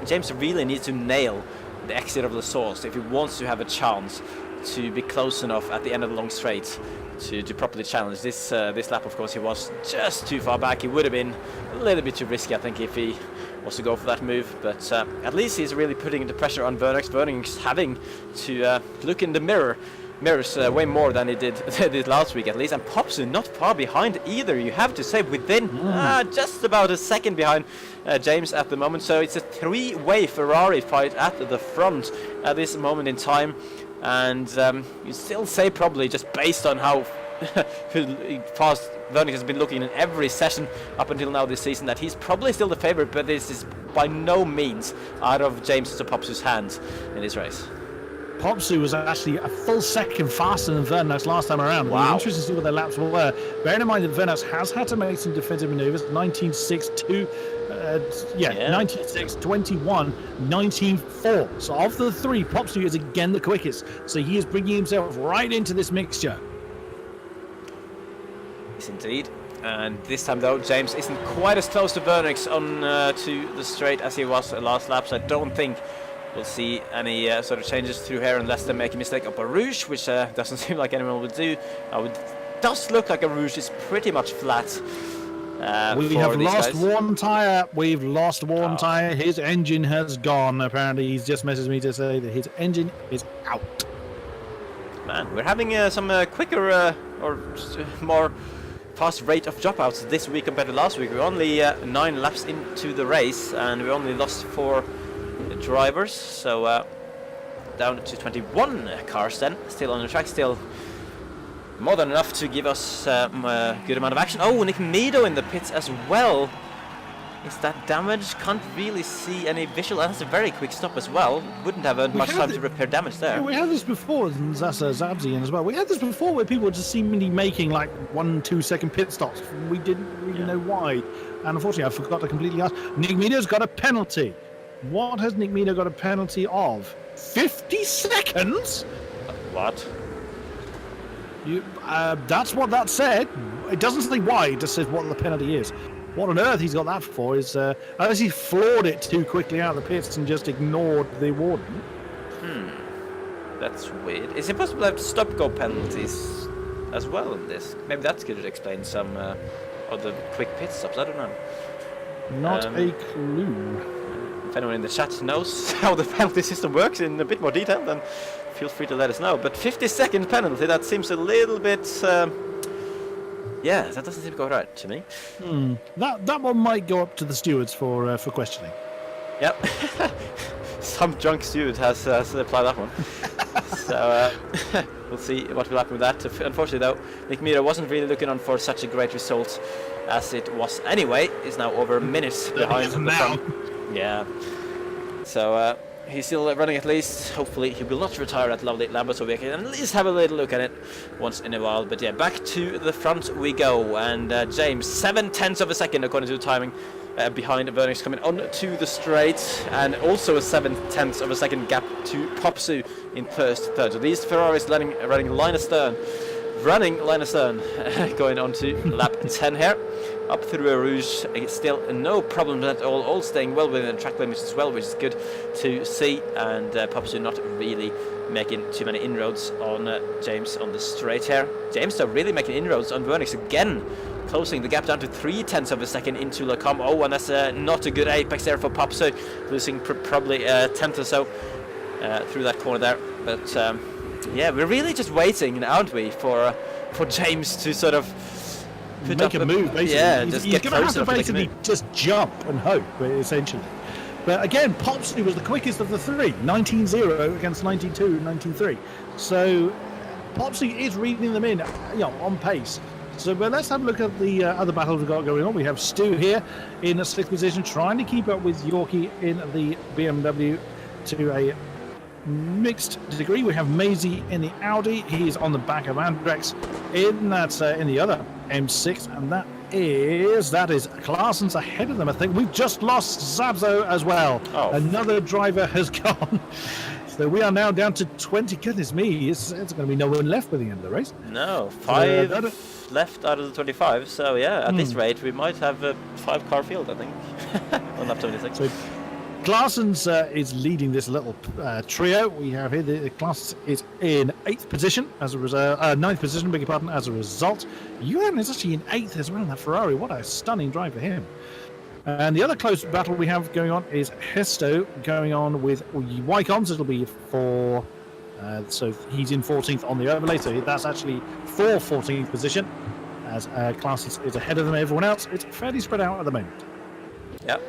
James really needs to nail the exit of the source if he wants to have a chance to be close enough at the end of the long straight to properly challenge. This lap, of course, he was just too far back. He would have been a little bit too risky, I think, if he was to go for that move. But at least he's really putting the pressure on Vernax. Vernax having to look in the mirrors way more than he did last week, at least. And Popsu not far behind either, you have to say, within just about a second behind James at the moment. So it's a three-way Ferrari fight at the front at this moment in time. And you still say, probably just based on how fast Vernax has been looking in every session up until now this season, that he's probably still the favorite, but this is by no means out of James to Popsu's hands in this race. Popsu was actually a full second faster than Vernax last time around. Wow. Interesting to see what their laps were. Bearing in mind that Vernax has had to make some defensive manoeuvres. 19.6, 19.6, 21, 19.4. So of the three, Popsu is again the quickest. So he is bringing himself right into this mixture. Yes, indeed. And this time, though, James isn't quite as close to Vernax on to the straight as he was last lap. So I don't think we'll see any sort of changes through here unless they make a mistake up a Rouge, which doesn't seem like anyone will do. It does look like a Rouge is pretty much flat. We for have these lost guys. one tyre. We've lost one tyre. His engine has gone. Apparently, he's just messaged me to say that his engine is out. Man, we're having some quicker or more fast rate of dropouts this week compared to last week. We're only 9 laps into the race, and we only lost 4 drivers. So down to 21 cars then, still on the track, still more than enough to give us a good amount of action. Oh, Nick Meadow in the pits as well. Is that damage? Can't really see any visual. That's a very quick stop as well. Wouldn't have much time to repair damage there. Yeah, we had this before, and Zabzi in as well. We had this before where people were just seemingly making like 1-2 second pit stops. We didn't really know why. And unfortunately, I forgot to completely ask. Nick Meadow's got a penalty. What has Nick Meadow got a penalty of? 50 seconds? What? That's what that said. It doesn't say why, it just says what the penalty is. What on earth he's got that for is, unless he floored it too quickly out of the pits and just ignored the warden. That's weird. Is it possible to have stop-go penalties as well in this? Maybe that could explain some of the quick pit stops, I don't know. Not a clue. If anyone in the chat knows how the penalty system works in a bit more detail, then feel free to let us know. But 50-second penalty, that seems a little bit... yeah, that doesn't seem to go right to me. That one might go up to the stewards for questioning. Yep. Some drunk steward has applied that one. So we'll see what will happen with that. Unfortunately, though, Nick Meadow wasn't really looking on for such a great result as it was anyway. He's now over a minute behind the front. Yeah. So he's still running at least. Hopefully he will not retire that lovely Lambo, so we can at least have a little look at it once in a while. But yeah, back to the front we go. And James, 7/10 of a second according to the timing behind Vernix coming on to the straight. And also a 7/10 of a second gap to Popsu in first, third. So these Ferraris running line astern. Going on to lap 10 here. Up through a Rouge, still no problem at all staying well within the track limits as well, which is good to see. And Popsu not really making too many inroads on James on the straight here. James though really making inroads on Vernix again, closing the gap down to 0.3 of a second into Lacombe. Oh, and that's not a good apex there for Popsu, losing probably a tenth or so through that corner there. But yeah, we're really just waiting, aren't we, for James to sort of make a move, basically. Yeah, he's just going get to have closer to basically just jump and hope, essentially. But again, Popsley was the quickest of the three, 19.0 against 19.2, 19.3. So Popsley is reading them in, on pace. So, but let's have a look at the other battles we've got going on. We have Stu here in a sixth position, trying to keep up with Yorkie in the BMW to a mixed degree. We have Maisie in the Audi. He's on the back of Andrex in the other M6, and that is Clarkson's ahead of them. I think we've just lost Zabzo as well. Oh. Another driver has gone. So we are now down to 20. Goodness me, it's going to be no one left by the end of the race. No, 5 left out of the 25. So yeah, at this rate, we might have a 5-car field, I think, on lap 26. So Clarson's is leading this little trio. We have here the Clars is in 8th position as a result, 9th position, beg your pardon, as a result. Ewan is actually in 8th as well in that Ferrari. What a stunning drive for him. And the other close battle we have going on is Hesto going on with Wycombs. It'll be for, so he's in 14th on the overlay, so that's actually for 14th position as Clars is ahead of them. Everyone else, it's fairly spread out at the moment. Yep.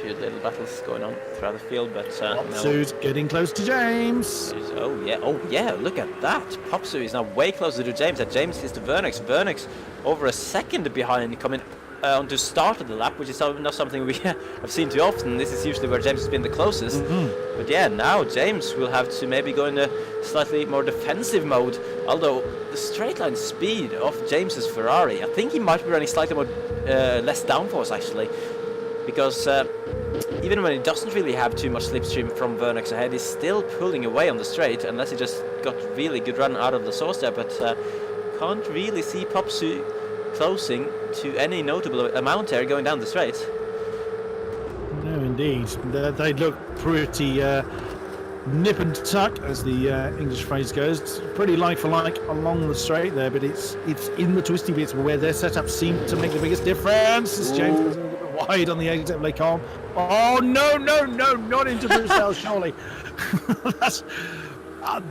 Few little battles going on throughout the field, but Popsu's getting close to James. Oh yeah, look at that. Popsu is now way closer to James. James is to Vernix over a second behind, coming on to start of the lap, which is not something we have seen too often. This is usually where James has been the closest. But yeah, now James will have to maybe go in a slightly more defensive mode, although the straight line speed of James's Ferrari, I think he might be running slightly more less downforce actually, because even when he doesn't really have too much slipstream from Vernix ahead, he's still pulling away on the straight, unless he just got really good run out of the source there. But can't really see Popsu closing to any notable amount there going down the straight. No, indeed. They look pretty nip and tuck, as the English phrase goes. Pretty like for like along the straight there, but it's in the twisty bits where their setup seemed to make the biggest difference. As James goes a little bit wide on the exit of Les Combes. Oh no, not into Bruxelles, surely.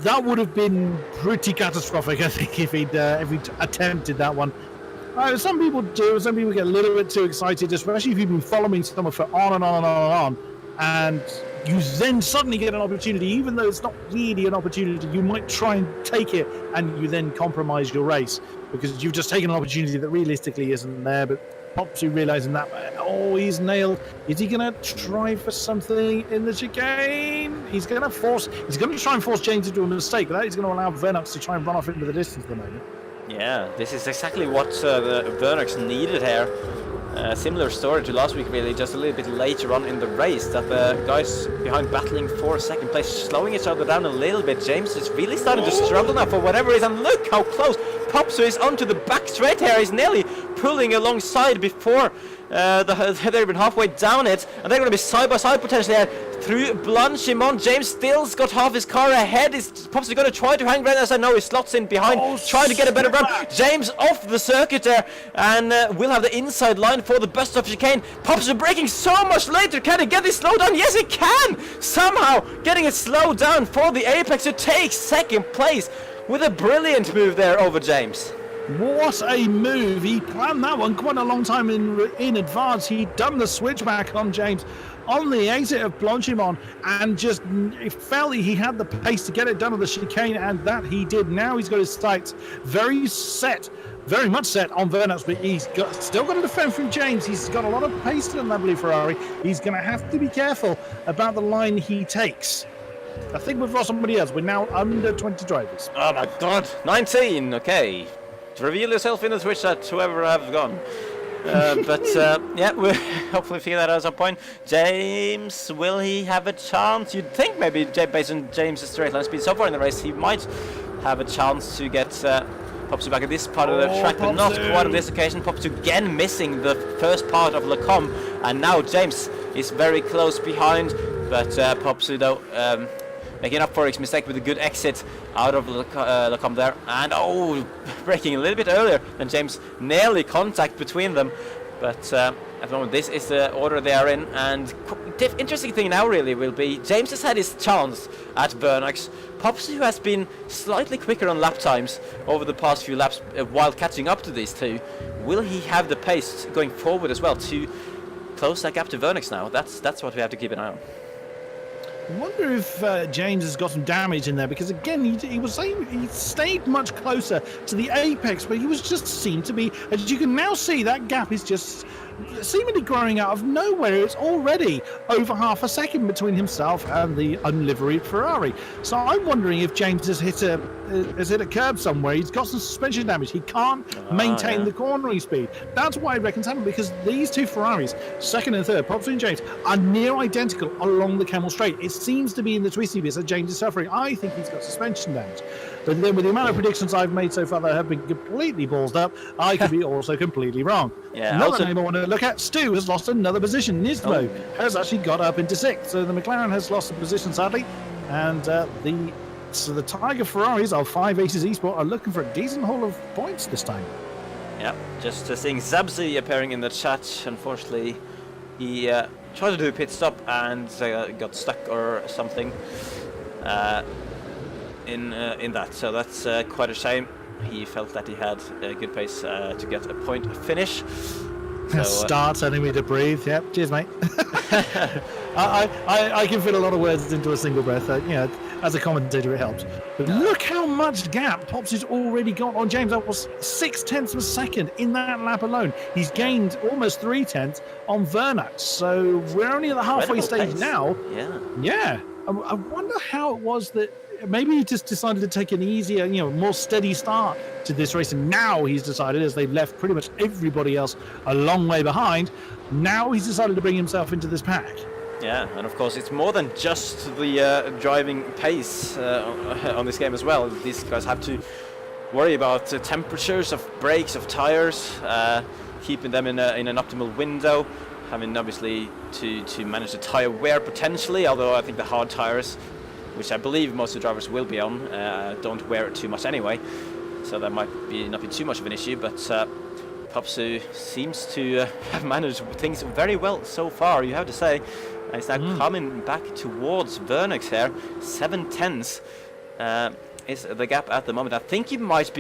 That would have been pretty catastrophic, I think, if he'd attempted that one. Some people do. Some people get a little bit too excited, especially if you've been following someone for on and on and on and on, and you then suddenly get an opportunity, even though it's not really an opportunity. You might try and take it, and you then compromise your race because you've just taken an opportunity that realistically isn't there. But Popsy realizing that, he's nailed. Is he going to try for something in the chicane? He's going to try and force James into a mistake, but that is going to allow Vernux to try and run off into the distance at the moment. Yeah, this is exactly what the Vernux needed here. Similar story to last week, really, just a little bit later on in the race, that the guys behind battling for second place, slowing each other down a little bit. James is really starting to struggle now for whatever reason. Look how close Popsu is onto the back straight here. He's nearly pulling alongside before they're even halfway down it, and they're going to be side by side potentially here through Blanchimont. James still's got half his car ahead. Is Popsu going to try to hang around? As I know, he slots in behind, trying to get a better run. James off the circuit there, and will have the inside line for the bus stop chicane. Popsu braking so much later. Can he get this slow down? Yes, he can! Somehow getting it slowed down for the Apex to take second place with a brilliant move there over James. What a move! He planned that one quite a long time in advance. He'd done the switchback on James on the exit of Blanchimont, and just felt he had the pace to get it done on the chicane, and that he did. Now he's got his sights very much set on Vernux, but still got to defend from James. He's got a lot of pace to the lovely Ferrari. He's going to have to be careful about the line he takes. I think we've lost somebody else. We're now under 20 drivers. Oh my god, 19, okay. Reveal yourself in the Twitch chat, whoever have gone. Yeah, we'll hopefully figure that out at some point. James, will he have a chance? You'd think maybe based on James' straight line speed so far in the race, he might have a chance to get Popsu back at this part of the track, but not quite on this occasion. Popsu again missing the first part of Le Combes, and now James is very close behind, but Popsu though making up for his mistake with a good exit out of Le Combes there, and braking a little bit earlier than James, nearly contact between them, but at the moment this is the order they are in. And interesting thing now really will be, James has had his chance at Vernux. Popsu, who has been slightly quicker on lap times over the past few laps while catching up to these two, will he have the pace going forward as well to close that gap to Vernux now? That's what we have to keep an eye on. I wonder if James has got some damage in there, because again he stayed much closer to the apex, but he was just seemed to be, as you can now see, that gap is just seemingly growing out of nowhere. It's already over half a second between himself and the unliveried Ferrari. So I'm wondering if James has hit a curb somewhere. He's got some suspension damage. He can't maintain the cornering speed. That's why I reckon it's happening, because these two Ferraris, second and third, Popsu and James, are near identical along the Camel Straight. It seems to be in the twisty bits that James is suffering. I think he's got suspension damage. But then with the amount of predictions I've made so far that have been completely ballsed up, I could be also completely wrong. Yeah, another name I want to look at, Stu has lost another position. Nismo has actually got up into sixth. So the McLaren has lost a position, sadly. And the Tiger Ferraris, our 5 Aces Esport, are looking for a decent haul of points this time. Yeah, just seeing Zabzi appearing in the chat. Unfortunately, he tried to do a pit stop and got stuck or something in that. So that's quite a shame. He felt that he had a good pace to get a point finish. So, start telling me to breathe. Yep, cheers, mate. I can fit a lot of words into a single breath. As a commentator, it helps. But look how much gap Popsy's already got on James. That was 0.6 of a second in that lap alone. He's gained almost 0.3 on Vernux. So we're only at the halfway stage now. Yeah. I wonder how it was that maybe he just decided to take an easier, more steady start to this race, and now he's decided, as they've left pretty much everybody else a long way behind, now he's decided to bring himself into this pack. Yeah, and of course it's more than just the driving pace on this game as well. These guys have to worry about temperatures of brakes, of tires, keeping them in an optimal window, having obviously to manage the tire wear potentially, although I think the hard tires which I believe most of the drivers will be on, don't wear it too much anyway, so that might not be too much of an issue. But Popsu seems to have managed things very well so far, you have to say. And he's now coming back towards Vernux here. 7/10 is the gap at the moment. I think you might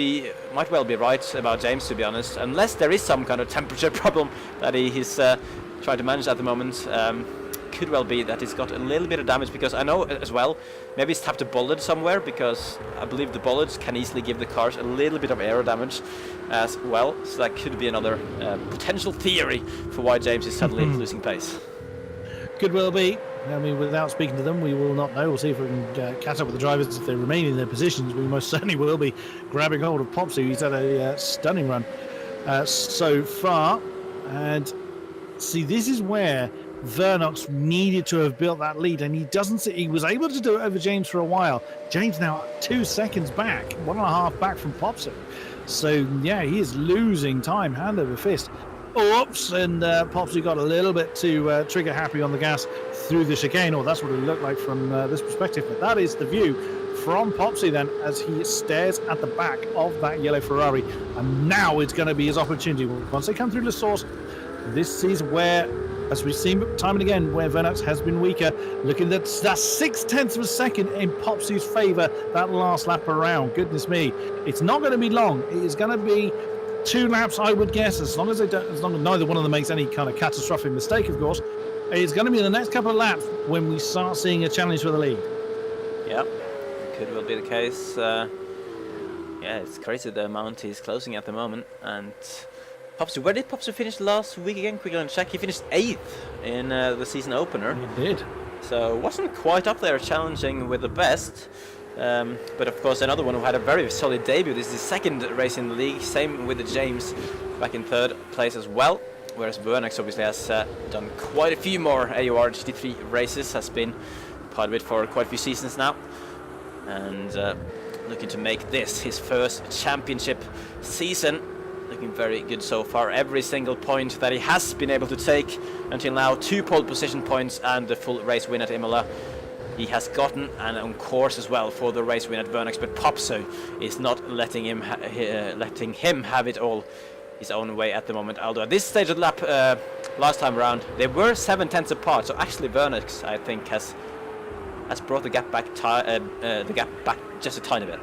well be right about James, to be honest, unless there is some kind of temperature problem that he's trying to manage at the moment. Could well be that he's got a little bit of damage, because I know as well, maybe he's tapped a bollard somewhere, because I believe the bollards can easily give the cars a little bit of aero damage as well. So that could be another potential theory for why James is suddenly losing pace. Could well be. I mean, without speaking to them, we will not know. We'll see if we can catch up with the drivers. If they remain in their positions, we most certainly will be grabbing hold of Popsu. He's had a stunning run so far. And see, this is where Vernux needed to have built that lead, and he was able to do it over James for a while. James now 2 seconds back, 1.5 back from Popsu. So yeah, he is losing time hand over fist. Oops, and Popsu got a little bit too trigger happy on the gas through the chicane, or that's what it looked like from this perspective. But that is the view from Popsu then, as he stares at the back of that yellow Ferrari. And now it's going to be his opportunity. Once they come through the source, this is where, as we've seen time and again, where Vernux has been weaker. Looking at that 0.6 of a second in Popsu's favour that last lap around. Goodness me, it's not going to be long. It is going to be 2 laps, I would guess, as long as neither one of them makes any kind of catastrophic mistake, of course. It's going to be in the next couple of laps when we start seeing a challenge for the lead. Yeah, could well be the case. Yeah, it's crazy the amount he's closing at the moment. And Popsu, where did Popsu finish last week again? Quickly on check. He finished 8th in the season opener. He did. So wasn't quite up there challenging with the best. But of course, another one who had a very solid debut. This is his 2nd race in the league. Same with the James, back in 3rd place as well. Whereas Vernux obviously has done quite a few more AOR GT3 races, has been part of it for quite a few seasons now, and looking to make this his first championship season. Looking very good so far. Every single point that he has been able to take until now, 2 pole position points and the full race win at Imola, he has gotten, and on course as well for the race win at Vernux. But Popsu is not letting him have it all his own way at the moment. Although at this stage of the lap, last time around, they were 7/10 apart. So actually, Vernux, I think, has brought the gap back just a tiny bit.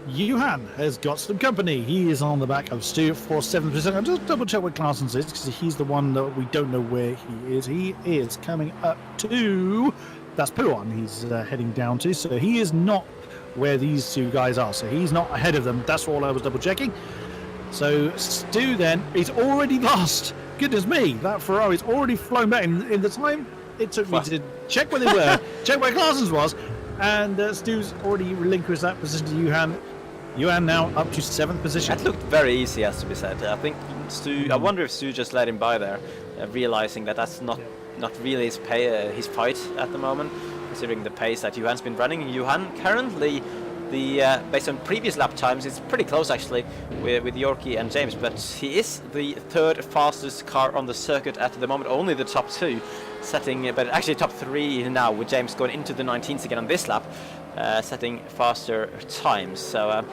Johan has got some company. He is on the back of Stu for 7%. I'll just double check what Clarson's is, because he's the one that we don't know where he is. He is coming up to, that's Puon he's heading down to. So he is not where these 2 guys are. So he's not ahead of them. That's all I was double checking. So Stu then, he's already lost. Goodness me, that Ferrari's already flown back in the time it took me to check where they were, check where Clarson's was, and Stu's already relinquished that position to Johan. Johan now up to 7th position. That looked very easy, has to be said. I think Stu, I wonder if Stu just let him by there, realizing that that's not really his fight at the moment, considering the pace that Johan's been running. Johan currently, based on previous lap times, it's pretty close actually with Yorkie and James, but he is the 3rd fastest car on the circuit at the moment. Only the top 2 setting, but actually top 3 now, with James going into the 19th again on this lap, setting faster times. So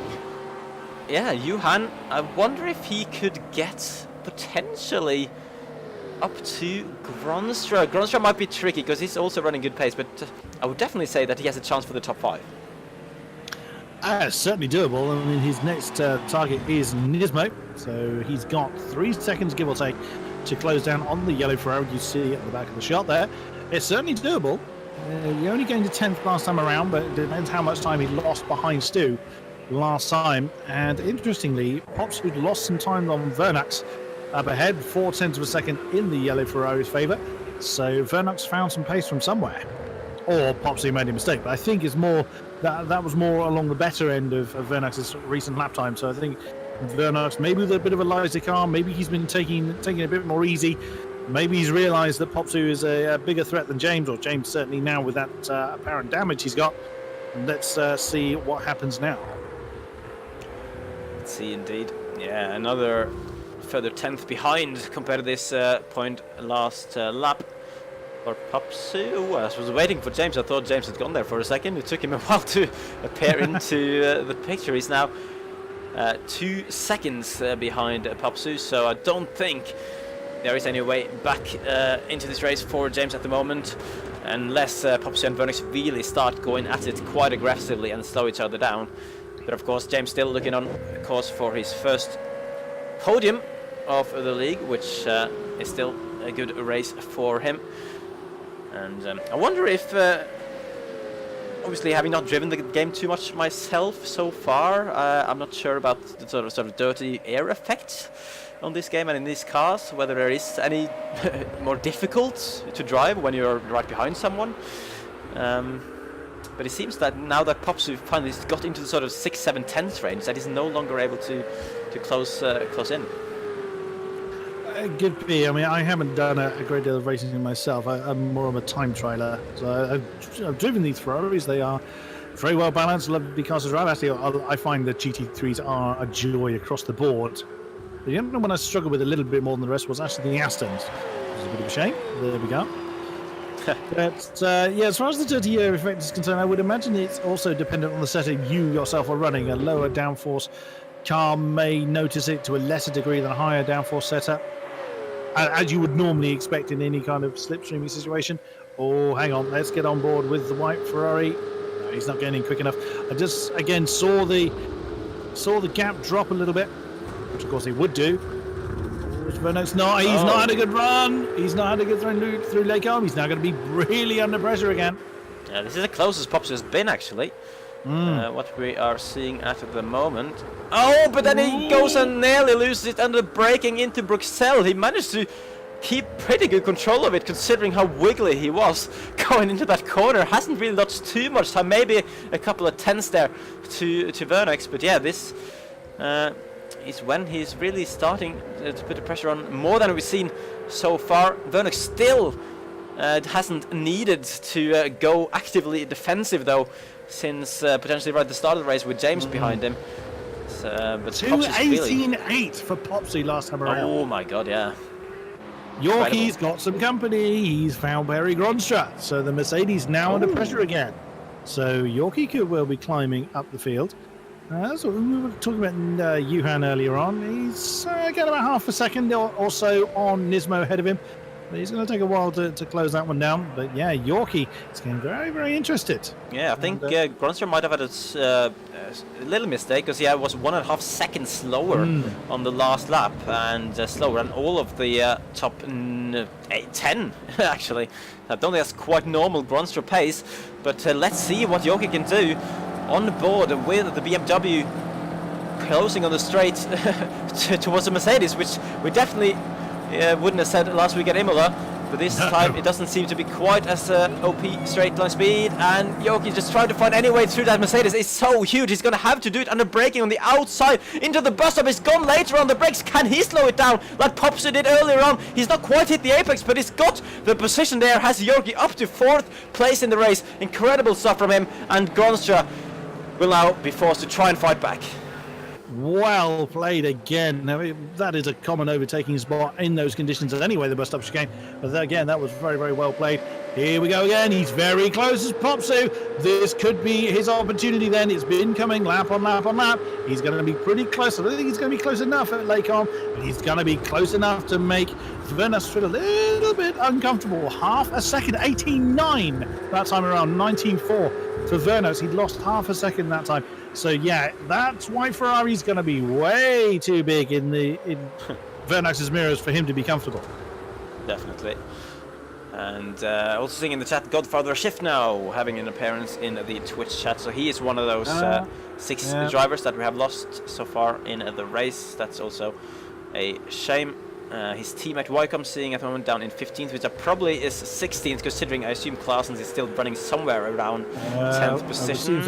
yeah, Johan, I wonder if he could get potentially up to Gronstra. Gronstra might be tricky because he's also running good pace, but I would definitely say that he has a chance for the top 5. Certainly doable. I mean, his next target is Nismo, so he's got 3 seconds, give or take, to close down on the yellow Ferrari you see at the back of the shot there. It's certainly doable. He only gained a 10th last time around, but it depends how much time he lost behind Stu last time. And interestingly, Popsu lost some time on Vernux up ahead, 0.4 of a second in the yellow Ferrari's favour. So Vernux found some pace from somewhere, or Popsu made a mistake. But I think it's more that was more along the better end of Vernux's recent lap time. So I think Vernux, maybe with a bit of a lighter car, maybe he's been taking it a bit more easy. Maybe he's realised that Popsu is a bigger threat than James, or James certainly now with that apparent damage he's got. Let's see what happens now. Let's see indeed. Yeah, another further 10th behind compared to this point last lap. for Popsu. I was waiting for James. I thought James had gone there for a second. It took him a while to appear into the picture. He's now 2 seconds behind Popsu, so I don't think there is any way back into this race for James at the moment, unless Popsu and Vernix really start going at it quite aggressively and slow each other down. But of course, James still looking on course for his first podium of the league, which is still a good race for him. And I wonder if, obviously having not driven the game too much myself so far, I'm not sure about the sort of dirty air effects on this game and in these cars, whether there is any more difficult to drive when you're right behind someone. But it seems that now that Popsu finally got into the sort of 6, 7, 10th range, that he's no longer able to close in. Could be. I mean, I haven't done a great deal of racing myself. I'm more of a time trialer. So I've driven these Ferraris. They are very well balanced, lovely cars to drive. Actually, I find the GT3s are a joy across the board. The only one I struggled with a little bit more than the rest was actually the Astons. Which is a bit of a shame. There we go. But yeah, as far as the dirty air effect is concerned, I would imagine it's also dependent on the setup you yourself are running. A lower downforce car may notice it to a lesser degree than a higher downforce setup, as you would normally expect in any kind of slipstreaming situation. Oh, hang on, let's get on board with the white Ferrari. No, he's not getting in quick enough. I just again saw the gap drop a little bit, which of course he would do. Vernix not. He's not had a good run. He's not had a good run through Lake Arm. He's now going to be really under pressure again. Yeah, this is the closest Popsu has been, actually. What we are seeing at the moment. Oh, but then he goes and nearly loses it under braking into Bruxelles. He managed to keep pretty good control of it, considering how wiggly he was going into that corner. Hasn't really lost too much time. Maybe a couple of tenths there to Vernix. But yeah, this is when he's really starting to put the pressure on more than we've seen so far. Vernix still hasn't needed to go actively defensive though, since potentially right at the start of the race with James behind him. But 2:18.8 for Popsy last time around. Oh my god, yeah. Yorkie's got some company. He's found Barry Gronstra, so the Mercedes now under pressure again. So Yorkie could well be climbing up the field. That's what we were talking about Johan earlier on. He's got about half a second or so on Nismo ahead of him. But he's going to take a while to close that one down. But yeah, Yorkie is getting very, very interested. Yeah, I think Gronstra might have had a little mistake, because he was 1.5 seconds slower on the last lap, and slower than all of the top 10 actually. I don't think that's quite normal Gronstra pace, but let's see what Yorkie can do on the board with the BMW closing on the straight towards the Mercedes, which we definitely wouldn't have said last week at Imola, but this time it doesn't seem to be quite as OP straight line speed, and Yorkie just trying to find any way through that Mercedes. It's so huge, he's going to have to do it under braking on the outside into the bus stop. He's gone later on the brakes. Can he slow it down like Popsu did earlier on? He's not quite hit the apex, but he's got the position there, has Yorkie up to 4th place in the race. Incredible stuff from him, and Gronstra will now be forced to try and fight back. Well played again. Now, that is a common overtaking spot in those conditions anyway, the bus stop chicane. But again, that was very, very well played. Here we go again. He's very close as Popsu. This could be his opportunity then. It's been coming lap on lap on lap. He's going to be pretty close. I don't think he's going to be close enough at Lake Arm, but he's going to be close enough to make Vernix feel a little bit uncomfortable. Half a second, 18.9 that time around, 19.4 for Vernix. He'd lost half a second that time. So yeah, that's why Ferrari's going to be way too big in Vernix's mirrors for him to be comfortable. Definitely. And also seeing in the chat, Godfather Shift now having an appearance in the Twitch chat. So he is one of those 6 drivers that we have lost so far in the race. That's also a shame. His teammate Wycombe seeing at the moment down in 15th, which probably is 16th, considering I assume Claessens is still running somewhere around 10th position.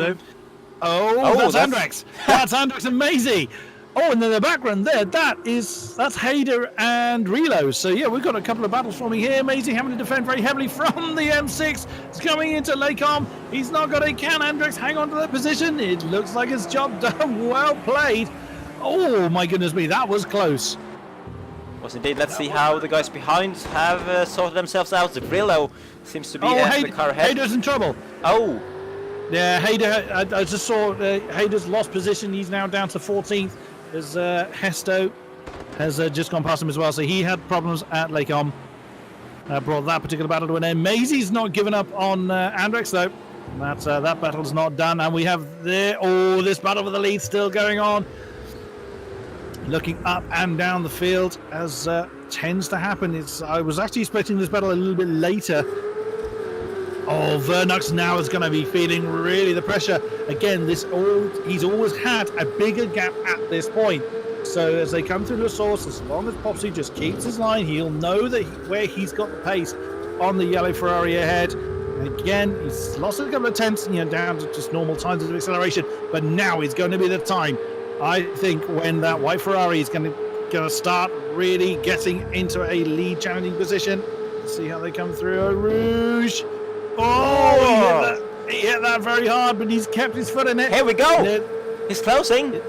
That's Andrex. That's Andrex and Maisie. Oh, and then the background there, that's Hader and Relo. So yeah, we've got a couple of battles forming here. Maisie having to defend very heavily from the M6. It's coming into Lake Arm. He's not got it. Can Andrex hang on to that position? It looks like his job done. Well played. Oh my goodness me, that was close. Was indeed. Let's see how the guys behind have sorted themselves out. Brillo seems to be the car ahead. Hayder's in trouble. Oh! Yeah, Hayder, I just saw Hayder's lost position. He's now down to 14th as Hesto has just gone past him as well. So he had problems at Lake Om. Brought that particular battle to an end. Maisie's not given up on Andrex though. That battle's not done. And we have this battle for the lead still going on. Looking up and down the field as tends to happen. I was actually expecting this battle a little bit later. Oh, Vernux now is going to be feeling really the pressure. Again, he's always had a bigger gap at this point. So as they come through the source, as long as Popsy just keeps his line, he'll know that where he's got the pace on the yellow Ferrari ahead. And again, he's lost a couple of tenths, down to just normal times of acceleration. But now is going to be the time, I think, when that white Ferrari is going to start really getting into a lead challenging position. Let's see how they come through. Oh, Rouge. Oh, he hit that very hard, but he's kept his foot in it. Here we go. He's closing.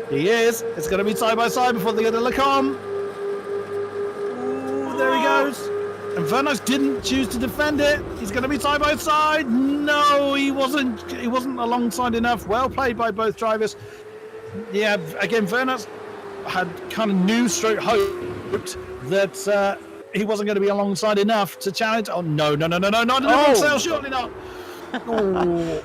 He is. It's going to be side by side before they get to Lacombe. Ooh, there he goes. And Vernux didn't choose to defend it. He's going to be side by side. No, he wasn't. He wasn't alongside enough. Well played by both drivers. Yeah, again, Vernux had kind of hoped that he wasn't going to be alongside enough to challenge. Oh, no, not a sale, surely not. Oh.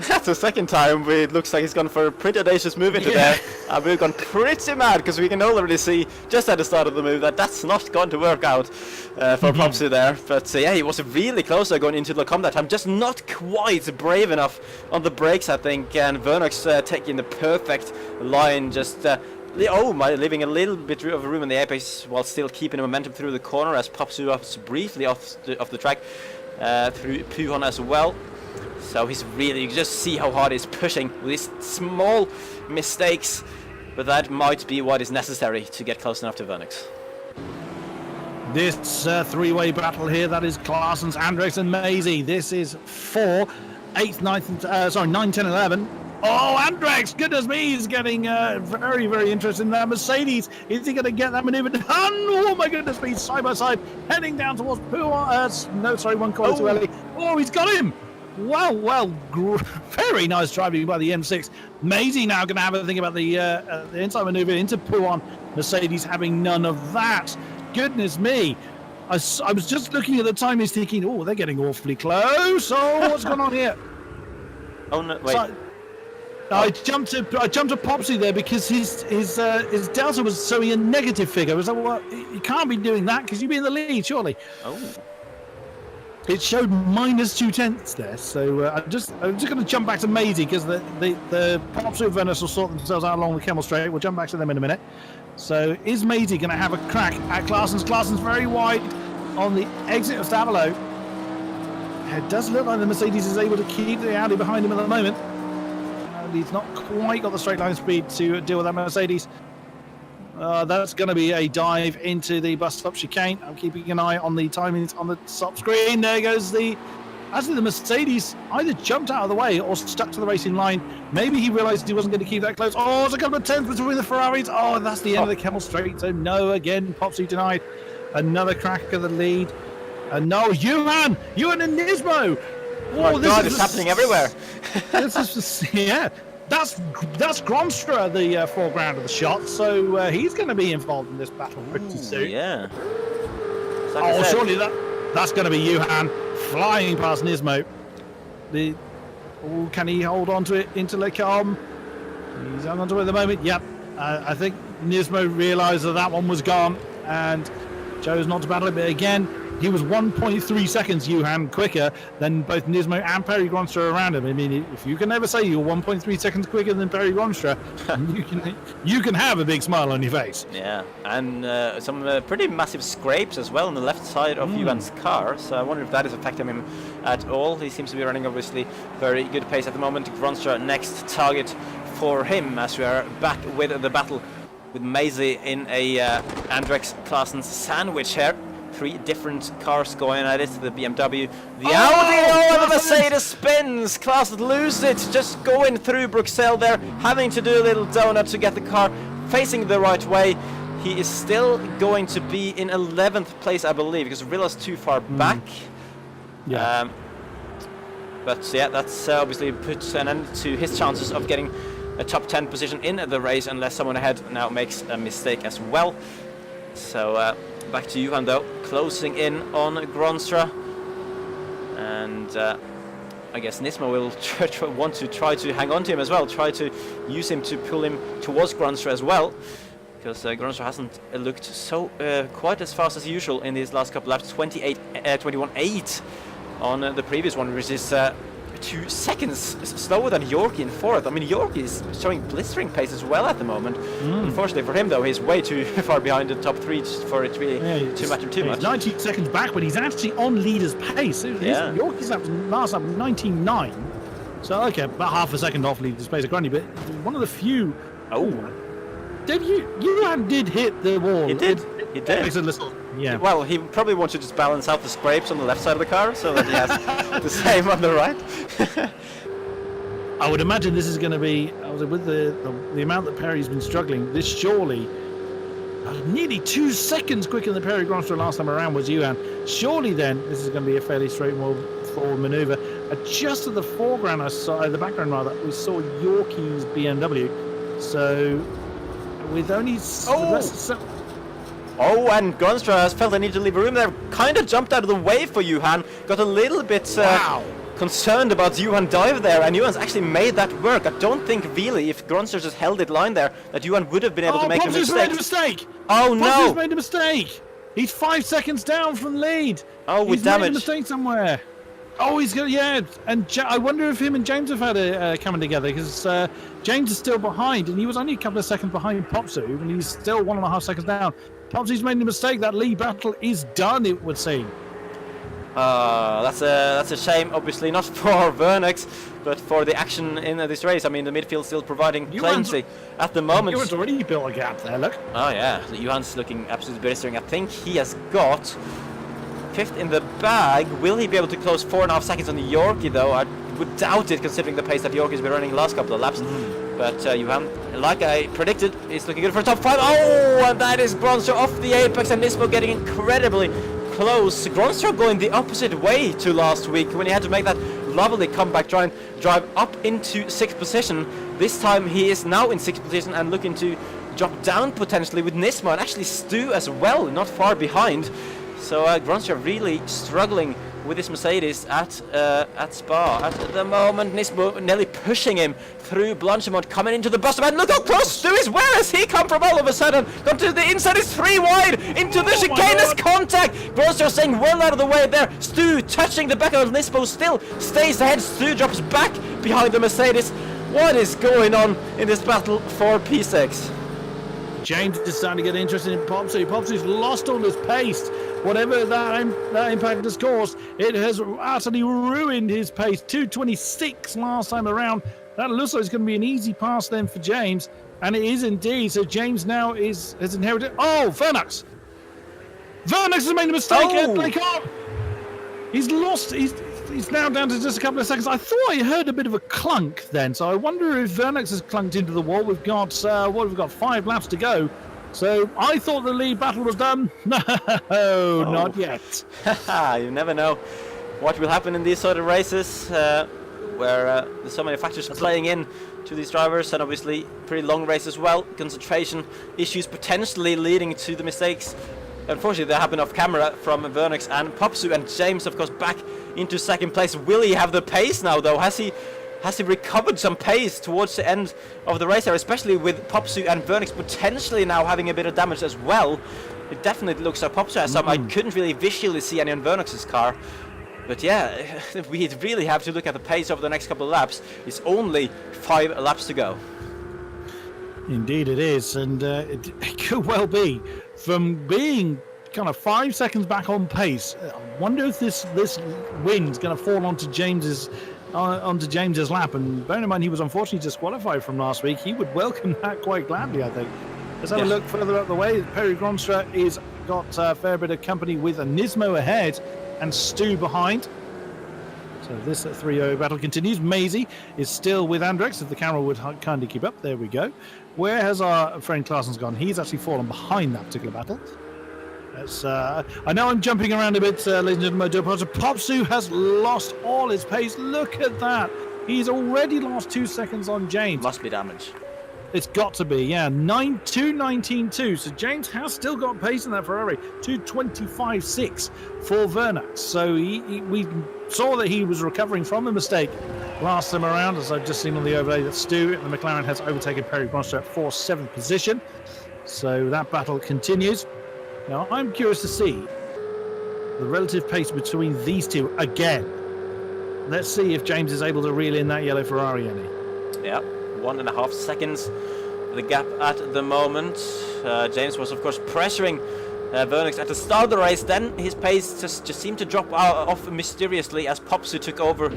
That's the second time it looks like he's gone for a pretty audacious move into there. And we've gone pretty mad because we can already see just at the start of the move that that's not going to work out for Popsy there. But yeah, he was really close going into the that time. Just not quite brave enough on the brakes, I think. And Vernux taking the perfect line, just leaving a little bit of room in the apex while still keeping the momentum through the corner as Popsy was briefly off the track through Puhon as well. So he's really, you just see how hard he's pushing with these small mistakes, but that might be what is necessary to get close enough to Vernux. This three-way battle here, that is Claessens, Andrex and Maisie. This is 4, 8th, 9th, 9, 10, 11. Oh, Andrex, goodness me, he's getting very, very interested in that Mercedes. Is he going to get that maneuver done? Oh, my goodness me, side by side, heading down towards Puhon. One corner too early. Oh, he's got him. Well, very nice driving by the M6. Maisie now going to have a think about the inside maneuver into Puhon. Mercedes having none of that. Goodness me. I was just looking at the time, he's thinking, oh, they're getting awfully close. Oh, what's going on here? Oh, no, wait. So, I jumped to Popsy there because his delta was showing a negative figure. I was like, well, you can't be doing that because you'd be in the lead, surely. Oh. It showed -0.2 there, so I'm just going to jump back to Maisie because the Popsy and Vernus will sort themselves out along the Kemmel Straight. We'll jump back to them in a minute. So is Maisie going to have a crack at Claessens? Claessens very wide on the exit of Stavolo. It does look like the Mercedes is able to keep the Audi behind him at the moment. He's not quite got the straight line speed to deal with that Mercedes. That's going to be a dive into the bus stop chicane. I'm keeping an eye on the timings on the stop screen. There goes the Mercedes either jumped out of the way or stuck to the racing line. Maybe he realised he wasn't going to keep that close. Oh, there's a couple of tenths between the Ferraris. Oh, that's the end of the Kemmel Straight. So no, again, Popsy denied. Another crack of the lead. And no, Johan and Nismo. Oh my God, it's happening everywhere. This is just, yeah. That's Gronstra, the foreground of the shot, so he's going to be involved in this battle pretty soon. Yeah. Like surely that's going to be Johan flying past Nismo. Can he hold on to it into Lecom? He's hung on to it at the moment. Yep. I think Nismo realised that one was gone and chose not to battle it, but again, he was 1.3 seconds, Johan, quicker than both Nismo and Perry Gronstra around him. I mean, if you can ever say you're 1.3 seconds quicker than Perry Gronstra, you can have a big smile on your face. Yeah, and some pretty massive scrapes as well on the left side of Johan's car, so I wonder if that is affecting him at all. He seems to be running, obviously, very good pace at the moment. Gronstra, next target for him, as we are back with the battle with Maisie in a Andrex Claessens sandwich here. 3 different cars going at it, the BMW, the Audi, and the Mercedes spins. Claessens loses it, just going through Bruxelles there, having to do a little donut to get the car facing the right way. he is still going to be in 11th place, I believe, because Rilla's too far back. Yeah. But yeah, that's obviously puts an end to his chances of getting a top 10 position in the race, unless someone ahead now makes a mistake as well. So back to Johan though, closing in on Gronstra, and I guess Nismo will want to try to hang on to him as well, try to use him to pull him towards Gronstra as well, because Gronstra hasn't looked so quite as fast as usual in these last couple laps. 21.8 on the previous one, which is 2 seconds slower than Yorkie in 4th. I mean, Yorkie is showing blistering pace as well at the moment. Unfortunately for him though, he's way too far behind the top 3 for it to be too much. He's 19 seconds back, but he's actually on leader's pace. Yorkie's last up 19.9. So okay, about half a second off leader's pace of Grundy, but one of the few. Johan did hit the wall. He did. Yeah. Well, he probably wants to just balance out the scrapes on the left side of the car so that he has the same on the right. I would imagine this is going to be, with the amount that Perry's been struggling, this surely, nearly 2 seconds quicker than Perry Gronstra last time around was Johan. Surely then, this is going to be a fairly straightforward manoeuvre. Just at the foreground, the background rather, we saw Yorkie's BMW. So, with only... Oh, and Gronstra has felt the need to leave room there. Kind of jumped out of the way for Johan. Got a little bit concerned about Johan dive there, and Johan's actually made that work. I don't think really, if Gronstra just held it line there, that Johan would have been able to make a mistake. Made a mistake. Oh no! Pops's made a mistake. He's 5 seconds down from the lead. Oh, with he's damage. Made a mistake somewhere. Oh, he's going and I wonder if him and James have had a coming together, because James is still behind, and he was only a couple of seconds behind Popsu, and he's still 1.5 seconds down. Popsu's made a mistake. That lead battle is done, it would seem. That's a shame, obviously, not for Vernex, but for the action in this race. I mean, the midfield still providing plenty at the moment. Johan's already built a gap there, look. Oh yeah, Johan's looking absolutely blistering. I think he has got 5th in the bag. Will he be able to close 4.5 seconds on the Yorkie though? I would doubt it, considering the pace that Yorkie's been running the last couple of laps. But Johan, like I predicted, is looking good for a top 5. Oh, and that is Gronstra off the apex, and Nismo getting incredibly close. Gronstra going the opposite way to last week when he had to make that lovely comeback, try and drive up into 6th position. This time he is now in 6th position and looking to drop down potentially with Nismo, and actually Stu as well, not far behind. So Gronstra really struggling with this Mercedes at Spa at the moment. Nismo nearly pushing him through Blanchimont, coming into the bus, and look how close Stu is. Where has he come from all of a sudden? Gone to the inside, is 3 wide into the chicaneous contact. Gronstra staying well out of the way there. Stu touching the back of Nismo, still stays ahead. Stu drops back behind the Mercedes. What is going on in this battle for P6? James is starting to get interested in Popsy. Popsy's lost all his pace. Whatever that impact has caused, it has utterly ruined his pace. 2:26 last time around. That looks like it's going to be an easy pass then for James, and it is indeed. So James now has inherited. Oh, Vernex! Vernex has made a mistake. He's lost. He's now down to just a couple of seconds. I thought I heard a bit of a clunk then, so I wonder if Vernex has clunked into the wall. We've got 5 laps to go. So I thought the lead battle was done. No, not yet. You never know what will happen in these sort of races, where there's so many factors playing in to these drivers, and obviously pretty long race as well. Concentration issues potentially leading to the mistakes. Unfortunately, they happen off camera from Vernex and Popsu, and James, of course, back into 2nd place. Will he have the pace now, though? Has he recovered some pace towards the end of the race there, especially with Popsu and Vernex potentially now having a bit of damage as well? It definitely looks like Popsu has some. I couldn't really visually see any on Vernex's car. But yeah, we really have to look at the pace over the next couple of laps. It's only 5 laps to go. Indeed it is, and it could well be from being kind of 5 seconds back on pace. I wonder if this wind's going to fall onto James's lap, and bearing in mind he was unfortunately disqualified from last week, he would welcome that quite gladly, I think. Let's have a look further up the way. Perry Gronstra is got a fair bit of company with a Nismo ahead and Stu behind. So this 3-0 battle continues. Maisie is still with Andrex, if the camera would kindly keep up. There we go. Where has our friend Claessen's gone? He's actually fallen behind that particular battle. I know I'm jumping around a bit, ladies and gentlemen. Popsu has lost all his pace. Look at that. He's already lost 2 seconds on James. Must be damage. It's got to be, yeah. 2:19.2. So James has still got pace in that Ferrari. 2:25.6 for Vernax. So we saw that he was recovering from a mistake last time around, as I've just seen on the overlay that Stu and the McLaren has overtaken Perry Monster at 7th position. So that battle continues. Now, I'm curious to see the relative pace between these two again. Let's see if James is able to reel in that yellow Ferrari any. Yeah, 1.5 seconds the gap at the moment. James was, of course, pressuring Vernax at the start of the race. Then his pace just seemed to drop off mysteriously as Popsu took over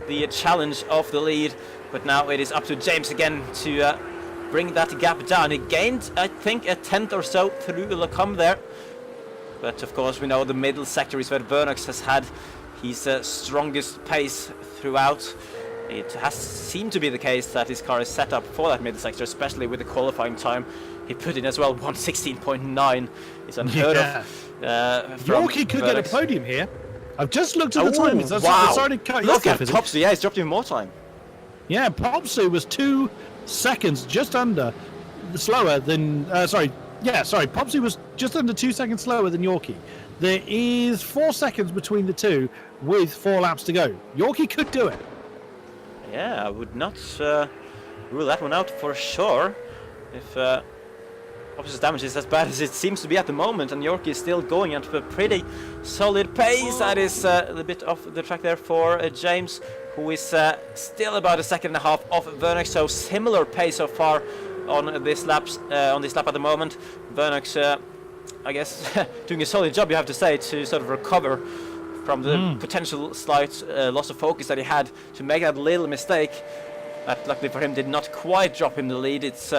the challenge of the lead. But now it is up to James again to bring that gap down. He gained, I think, a 10th or so through the come there. But of course, we know the middle sector is where Vernax has had his strongest pace throughout. It has seemed to be the case that his car is set up for that middle sector, especially with the qualifying time he put in as well. 1:16.9 is unheard of. Yorkie could get a podium here. I've just looked at the time. It's wow! started cut Look at off, Popsu. Yeah, he's dropped even more time. Yeah, Popsu was 2 seconds just under slower than. Popsu was just under 2 seconds slower than Yorkie. There is 4 seconds between the two with 4 laps to go. Yorkie could do it. Yeah, I would not rule that one out for sure. If Popsu's damage is as bad as it seems to be at the moment, and Yorkie is still going at a pretty solid pace. That is a little bit off the track there for James, who is still about 1.5 seconds off Vernax. So similar pace so far on this lap at the moment. Vernax, I guess, doing a solid job, you have to say, to sort of recover from the potential slight loss of focus that he had to make that little mistake. That, luckily for him, did not quite drop him the lead. It's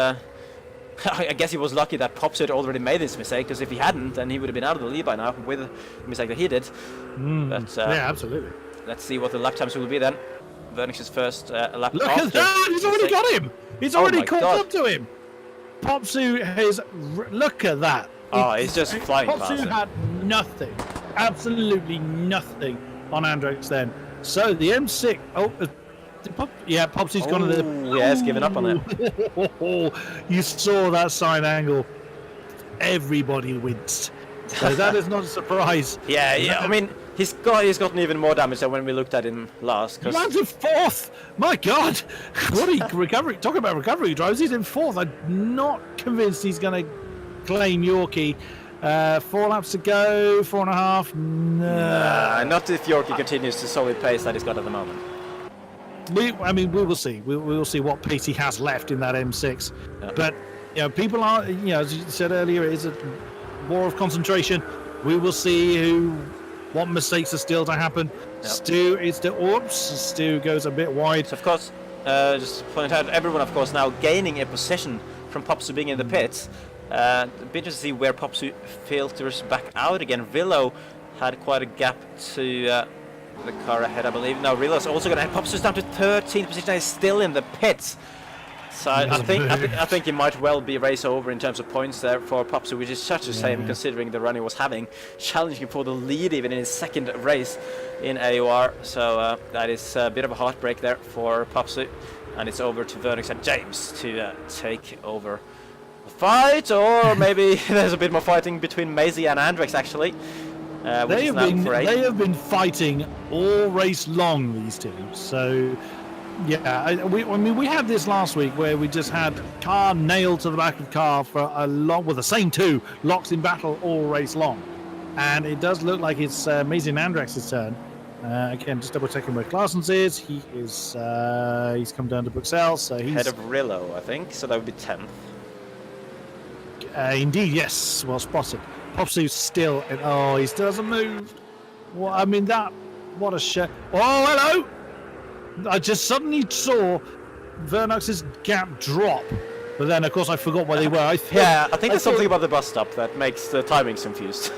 I guess he was lucky that Popsu had already made this mistake, because if he hadn't, then he would have been out of the lead by now with the mistake that he did. But, yeah, absolutely. Let's see what the lap times will be then. Vernax's first lap. Look at that! He's already got him! He's already caught up to him! Popsu has... Look at that! Oh, he's just flying past him. Popsu had nothing, absolutely nothing on Andrex then. So the M6... Popsu's gone to the... Yeah, he's given up on it. You saw that side angle. Everybody winced. So that is not a surprise. Yeah. I mean, he's gotten even more damage than when we looked at him last. He lands in 4th. My God, what a recovery! Talk about recovery drives. He's in 4th. I'm not convinced he's going to claim Yorkie. 4 laps to go. 4.5. Nah, not if Yorkie continues the solid pace that he's got at the moment. We will see. We will see what pace he has left in that M6. Yeah. But people are, as you said earlier, it is a war of concentration. We will see what mistakes are still to happen. Yep. Stu goes a bit wide. So of course, just to point out, everyone of course now gaining a position from Popsu being in the pits. A bit to see where Popsu filters back out again. Villo had quite a gap to the car ahead, I believe. Now Rillo's also going to head Popsu's down to 13th position. He's still in the pits. So I think he might well be race over in terms of points there for Popsu, which is such a shame considering the run he was having, challenging for the lead even in his second race in AOR. So that is a bit of a heartbreak there for Popsu, and it's over to Vernax and James to take over the fight, or maybe there's a bit more fighting between Maisie and Andrex actually. They have been fighting all race long, these two. So. Yeah, we had this last week where we just had car nailed to the back of car for a long, with the same two locked in battle all race long, and it does look like it's Maisie and Andrex's turn. Again, just double checking where Claessen's is. He is he's come down to Bruxelles, so he's head of Rillo, I think. So that would be 10th. Indeed, yes, well spotted. Popsu's still, he still hasn't moved. Well, I mean what a shit. Oh, hello. I just suddenly saw Vernax's gap drop But then, of course, I forgot where they were. I think there's something about the bus stop that makes the timings confused.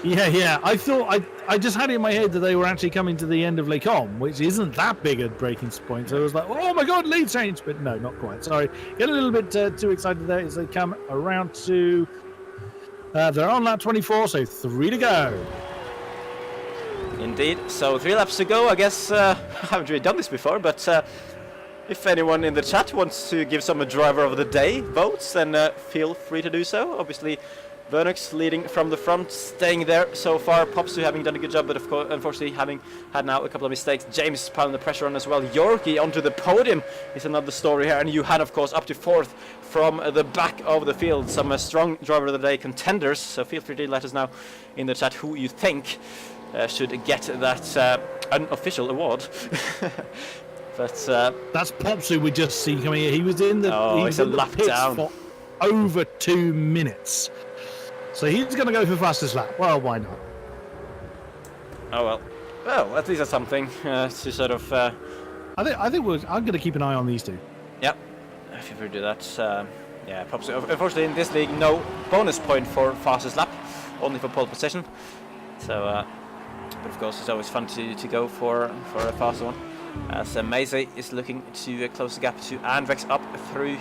Yeah. I thought I just had it in my head that they were actually coming to the end of Les Combes, which isn't that big a breaking point. So I was like, oh my god, lead change! But no, not quite. Sorry, get a little bit too excited there as they come around to. They're on lap 24, so 3 to go. Indeed. So 3 laps to go. I guess I haven't really done this before, but. If anyone in the chat wants to give some driver of the day votes, then feel free to do so. Obviously, Vernux leading from the front, staying there so far. Popsu having done a good job, but of course, unfortunately, having had now a couple of mistakes. James piling the pressure on as well. Yorkie onto the podium is another story here. And Johan, of course, up to 4th from the back of the field. Some strong driver of the day contenders. So feel free to let us know in the chat who you think should get that unofficial award. But that's Popsu we just see coming in. He was in the it's a lap down for over 2 minutes. So he's going to go for fastest lap. Well, why not? Oh well. Well, at least that's something to sort of. I think I'm going to keep an eye on these two. Yep. If you ever do that, yeah. Popsu. Unfortunately, in this league, no bonus point for fastest lap, only for pole position. So, but of course, it's always fun to go for a faster one. As Maze is looking to close the gap to Andrex up through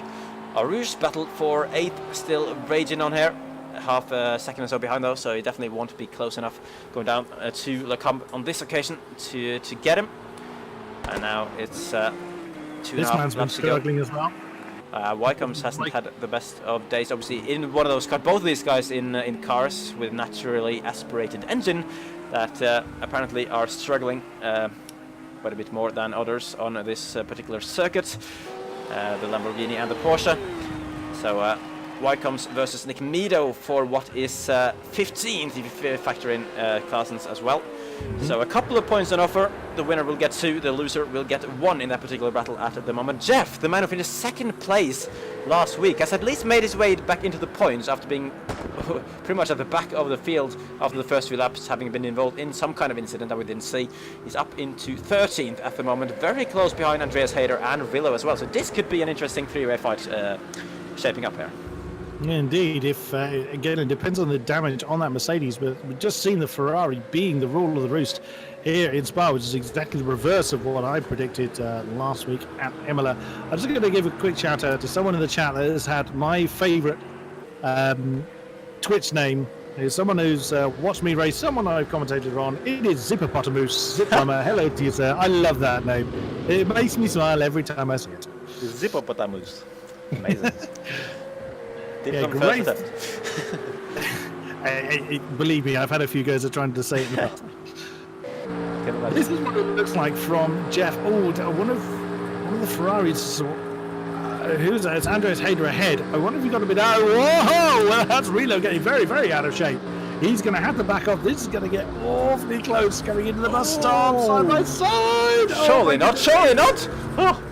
Arouge. Battle for 8th still raging on here. Half a second or so behind though, so he definitely won't be close enough going down to Les Combes on this occasion to get him. And now it's 2.5 laps to go. This man's been struggling as well. Wycombs hasn't had the best of days, obviously, in one of those cars. Both of these guys in cars with naturally aspirated engine that apparently are struggling quite a bit more than others on this particular circuit, the Lamborghini and the Porsche. So Wycombs versus Nick Meadow for what is 15th if you factor in Claessens as well. So a couple of points on offer. The winner will get 2, the loser will get 1 in that particular battle at the moment. Jeff, the man who finished 2nd place last week, has at least made his way back into the points after being pretty much at the back of the field after the first few laps, having been involved in some kind of incident that we didn't see. He's up into 13th at the moment, very close behind Andreas Hayder and Rillo as well. So this could be an interesting 3-way fight shaping up here. Indeed, if again, it depends on the damage on that Mercedes, but we've just seen the Ferrari being the rule of the roost here in Spa, which is exactly the reverse of what I predicted last week at Imola. I'm just going to give a quick shout out to someone in the chat that has had my favourite Twitch name. Is someone who's watched me race, someone I've commentated on. It is Zippopotamus. Zipplummer. Hello to you, sir. I love that name. It makes me smile every time I see it. Zippopotamus. Amazing. Yeah, great. Believe me, I've had a few goes at trying to say it in the past. This is what it looks like from Jeff. Oh, one of the Ferraris. Who's that? It's Andreas Hayder ahead. I wonder if he got a bit out. Whoa! Well, that's Relo getting very, very out of shape. He's going to have to back off. This is going to get awfully close coming into the bus stop side by side. Surely not. Surely not. Oh.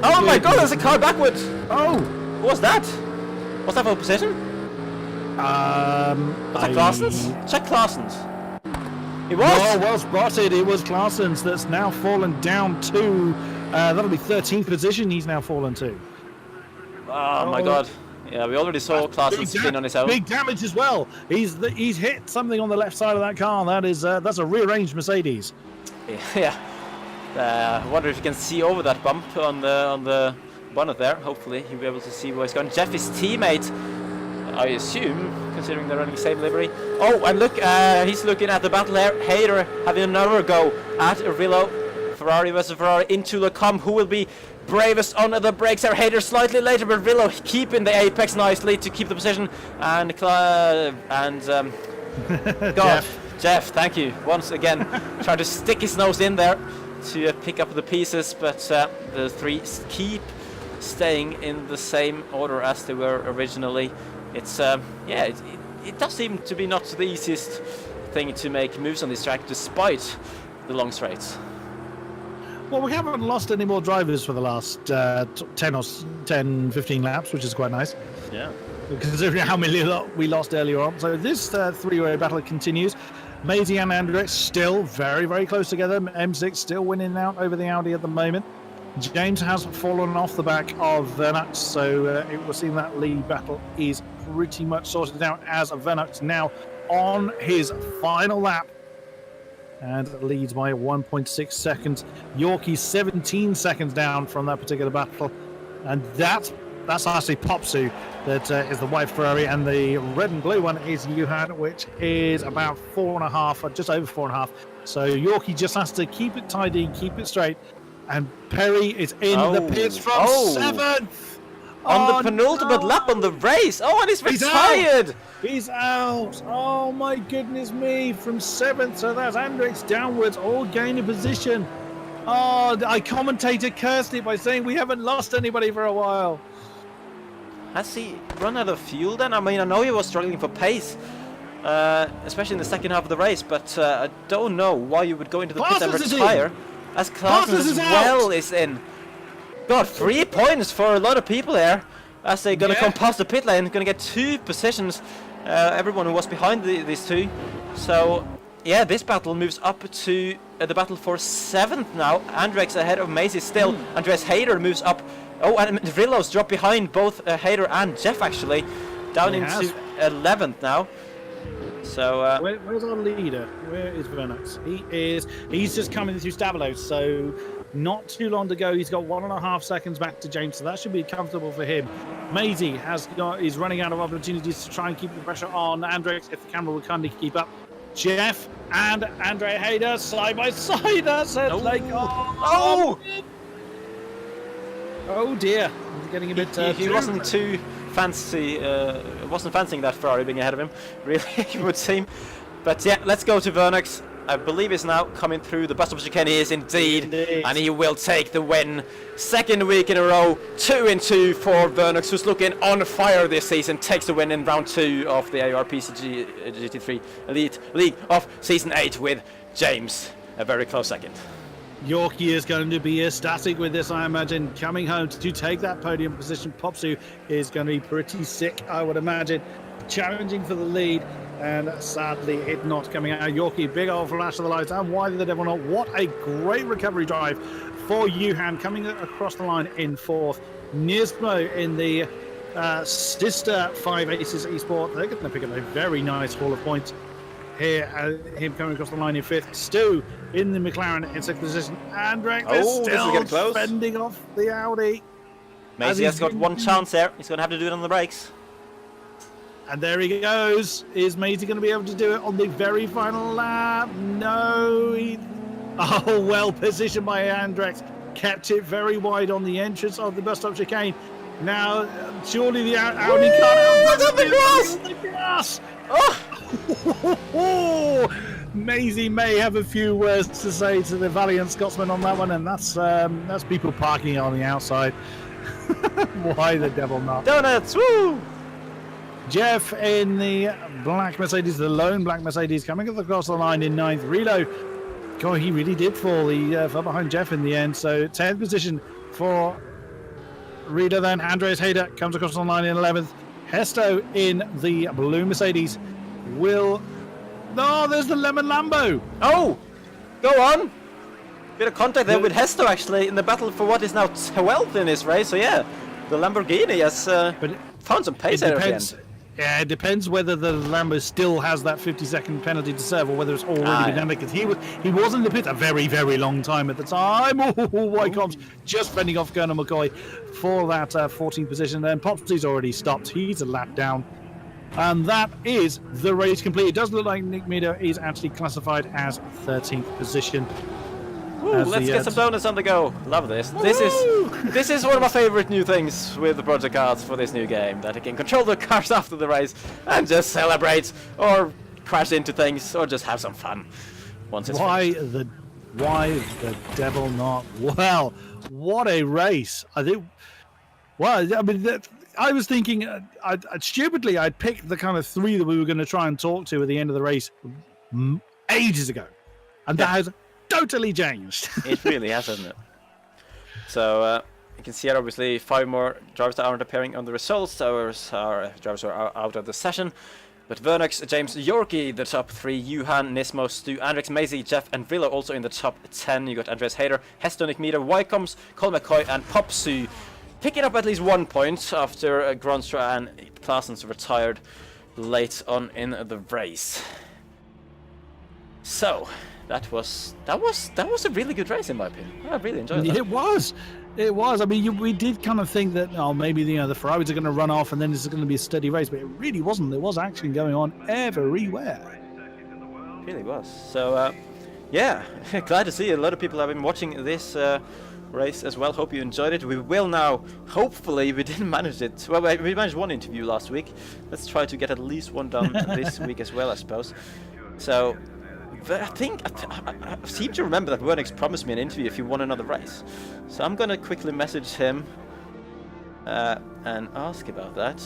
Oh my god, there's a car backwards! Oh! What's that? What's that for a position? Was that Claessens? Check Claessens. It was? Oh, well spotted. It was Claessens that's now fallen down to, that'll be 13th position he's now fallen to. Oh my god. Yeah, we already saw Claessens spin on his own. Big damage as well. He's hit something on the left side of that car. That's a rearranged Mercedes. Yeah. I wonder if you can see over that bump on the bonnet there. Hopefully he'll be able to see where he's going. Jeff, his teammate, I assume, considering they're running the same livery. Oh, and look, he's looking at the battle here. Hayder having another go at Rillo. Ferrari versus Ferrari into Les Combes. Who will be bravest on the brakes here? Hayder slightly later, but Rillo keeping the apex nicely to keep the position. And God, Jeff, thank you once again. Trying to stick his nose in there to pick up the pieces, but the three keep staying in the same order as they were originally. It's it does seem to be not the easiest thing to make moves on this track, despite the long straights. Well, we haven't lost any more drivers for the last 10, 15 laps, which is quite nice. Yeah. Considering how many we lost earlier on. So this three-way battle continues. Maisie and Andrex still very, very close together. M6 still winning out over the Audi at the moment. James has fallen off the back of Vernux, so it will seem that lead battle is pretty much sorted out as Vernux now on his final lap and leads by 1.6 seconds. Yorkie 17 seconds down from that particular battle, and that's actually Popsu that is the white Ferrari, and the red and blue one is Yuhan, which is about 4.5, or just over 4.5. So Yorkie just has to keep it tidy, keep it straight, and Perry is in the pits from 7th. On the penultimate lap on the race. Oh, and he's retired. He's out. Oh, my goodness me. From 7th, so that's Andrex downwards, all gaining position. Oh, I commentator cursed it by saying we haven't lost anybody for a while. Has he run out of fuel then? I mean, I know he was struggling for pace, especially in the second half of the race, but I don't know why you would go into the pit and retire. As Klaasens as well is in. God, 3 points for a lot of people here. As they're going to come past the pit lane, going to get 2 positions. Everyone who was behind these two. So, yeah, this battle moves up to the battle for 7th now. Andrex ahead of Macy still. Andreas Hayder moves up. Oh, and Rillo's dropped behind both Hayder and Jeff, actually. Down into 11th now. So, where's our leader? Where is Vernux? He's just coming through Stabilo, so not too long to go. He's got 1.5 seconds back to James, so that should be comfortable for him. Maisie is running out of opportunities to try and keep the pressure on Andrex if the camera will kindly keep up. Jeff and Andre Hayder side by side. That's it. Oh dear, he's getting a bit. He wasn't too fancy. Wasn't fancying that Ferrari being ahead of him. Really, it would seem. But yeah, let's go to Vernux. I believe he's now coming through the bus stop chicane. He is indeed, and he will take the win. 2nd week in a row, 2-2 for Vernux, who's looking on fire this season. Takes the win in round 2 of the AORs GT3 Elite League of Season 8 with James, a very close second. Yorkie is going to be ecstatic with this, I imagine. Coming home to take that podium position. Popsu is going to be pretty sick, I would imagine. Challenging for the lead, and sadly it not coming out. Yorkie, big old flash of the lights, and why the devil not? What a great recovery drive for Yuhan, coming across the line in 4th. Nismo in the sister 5 Aces Esport. They're going to pick up a very nice haul of points here. Him coming across the line in 5th. Stu in the McLaren in 6th position. Andrex is still fending off the Audi. Maisie has got one chance there. He's going to have to do it on the brakes. And there he goes. Is Maisie going to be able to do it on the very final lap? No. Oh, well positioned by Andrex. Kept it very wide on the entrance of the bus stop chicane. Now, surely the Audi can't on the grass. Oh! Maisie may have a few words to say to the valiant Scotsman on that one, and that's people parking on the outside. Why the devil not? Donuts, woo! Jeff in the black Mercedes, the lone black Mercedes, coming across the line in 9th. Relo, God, he really did fall. He fell behind Jeff in the end. So 10th position for Relo. Then Andreas Hayder comes across the line in 11th. Hesto in the blue Mercedes will... No, there's the lemon Lambo. Oh, go on. Bit of contact there with Hesto, actually, in the battle for what is now 12th in this race. So yeah, the Lamborghini has found some pace there at the end. Yeah, it depends whether the Lambo still has that 50-second penalty to serve, or whether it's already been done, because he was in the pit a very, very long time at the time. Oh, White Cops just fending off Colonel McCoy for that 14th position. Then Popsy's already stopped. He's a lap down. And that is the race complete. It does look like Nick Meadow is actually classified as 13th position. Ooh, let's get some donuts on the go. Love this. This is one of my favorite new things with the Project Cars for this new game, that it can control the cars after the race and just celebrate or crash into things or just have some fun once it's finished. Why the devil not? Well, what a race. I think. Well, I mean, I was thinking, stupidly, I'd picked the kind of 3 that we were going to try and talk to at the end of the race ages ago, and that has totally changed. It really has, hasn't it? So you can see here, obviously, 5 more drivers that aren't appearing on the results. Drivers are out of the session. But Vernox, James, Yorkie, the top 3, Johan, Nismo, Stu, Andrix, Maisie, Jeff, and Villa also in the top 10. You got Andreas Hayter, Hestonic Meter, Wycombs, Cole McCoy, and Popsu picking up at least 1 point after Gronstra and Claessens retired late on in the race. So that was a really good race in my opinion. I really enjoyed it. It was. I mean, we did kind of think that, oh, maybe the Ferraris are going to run off and then it's going to be a steady race, but it really wasn't. There was action going on everywhere. It really was. So, yeah, glad to see a lot of people have been watching this race as well. Hope you enjoyed it. We will now, hopefully, we didn't manage it. Well, we managed 1 interview last week. Let's try to get at least 1 done this week as well, I suppose. So, I think I seem to remember that Vernox promised me an interview if he won another race. So I'm gonna quickly message him and ask about that.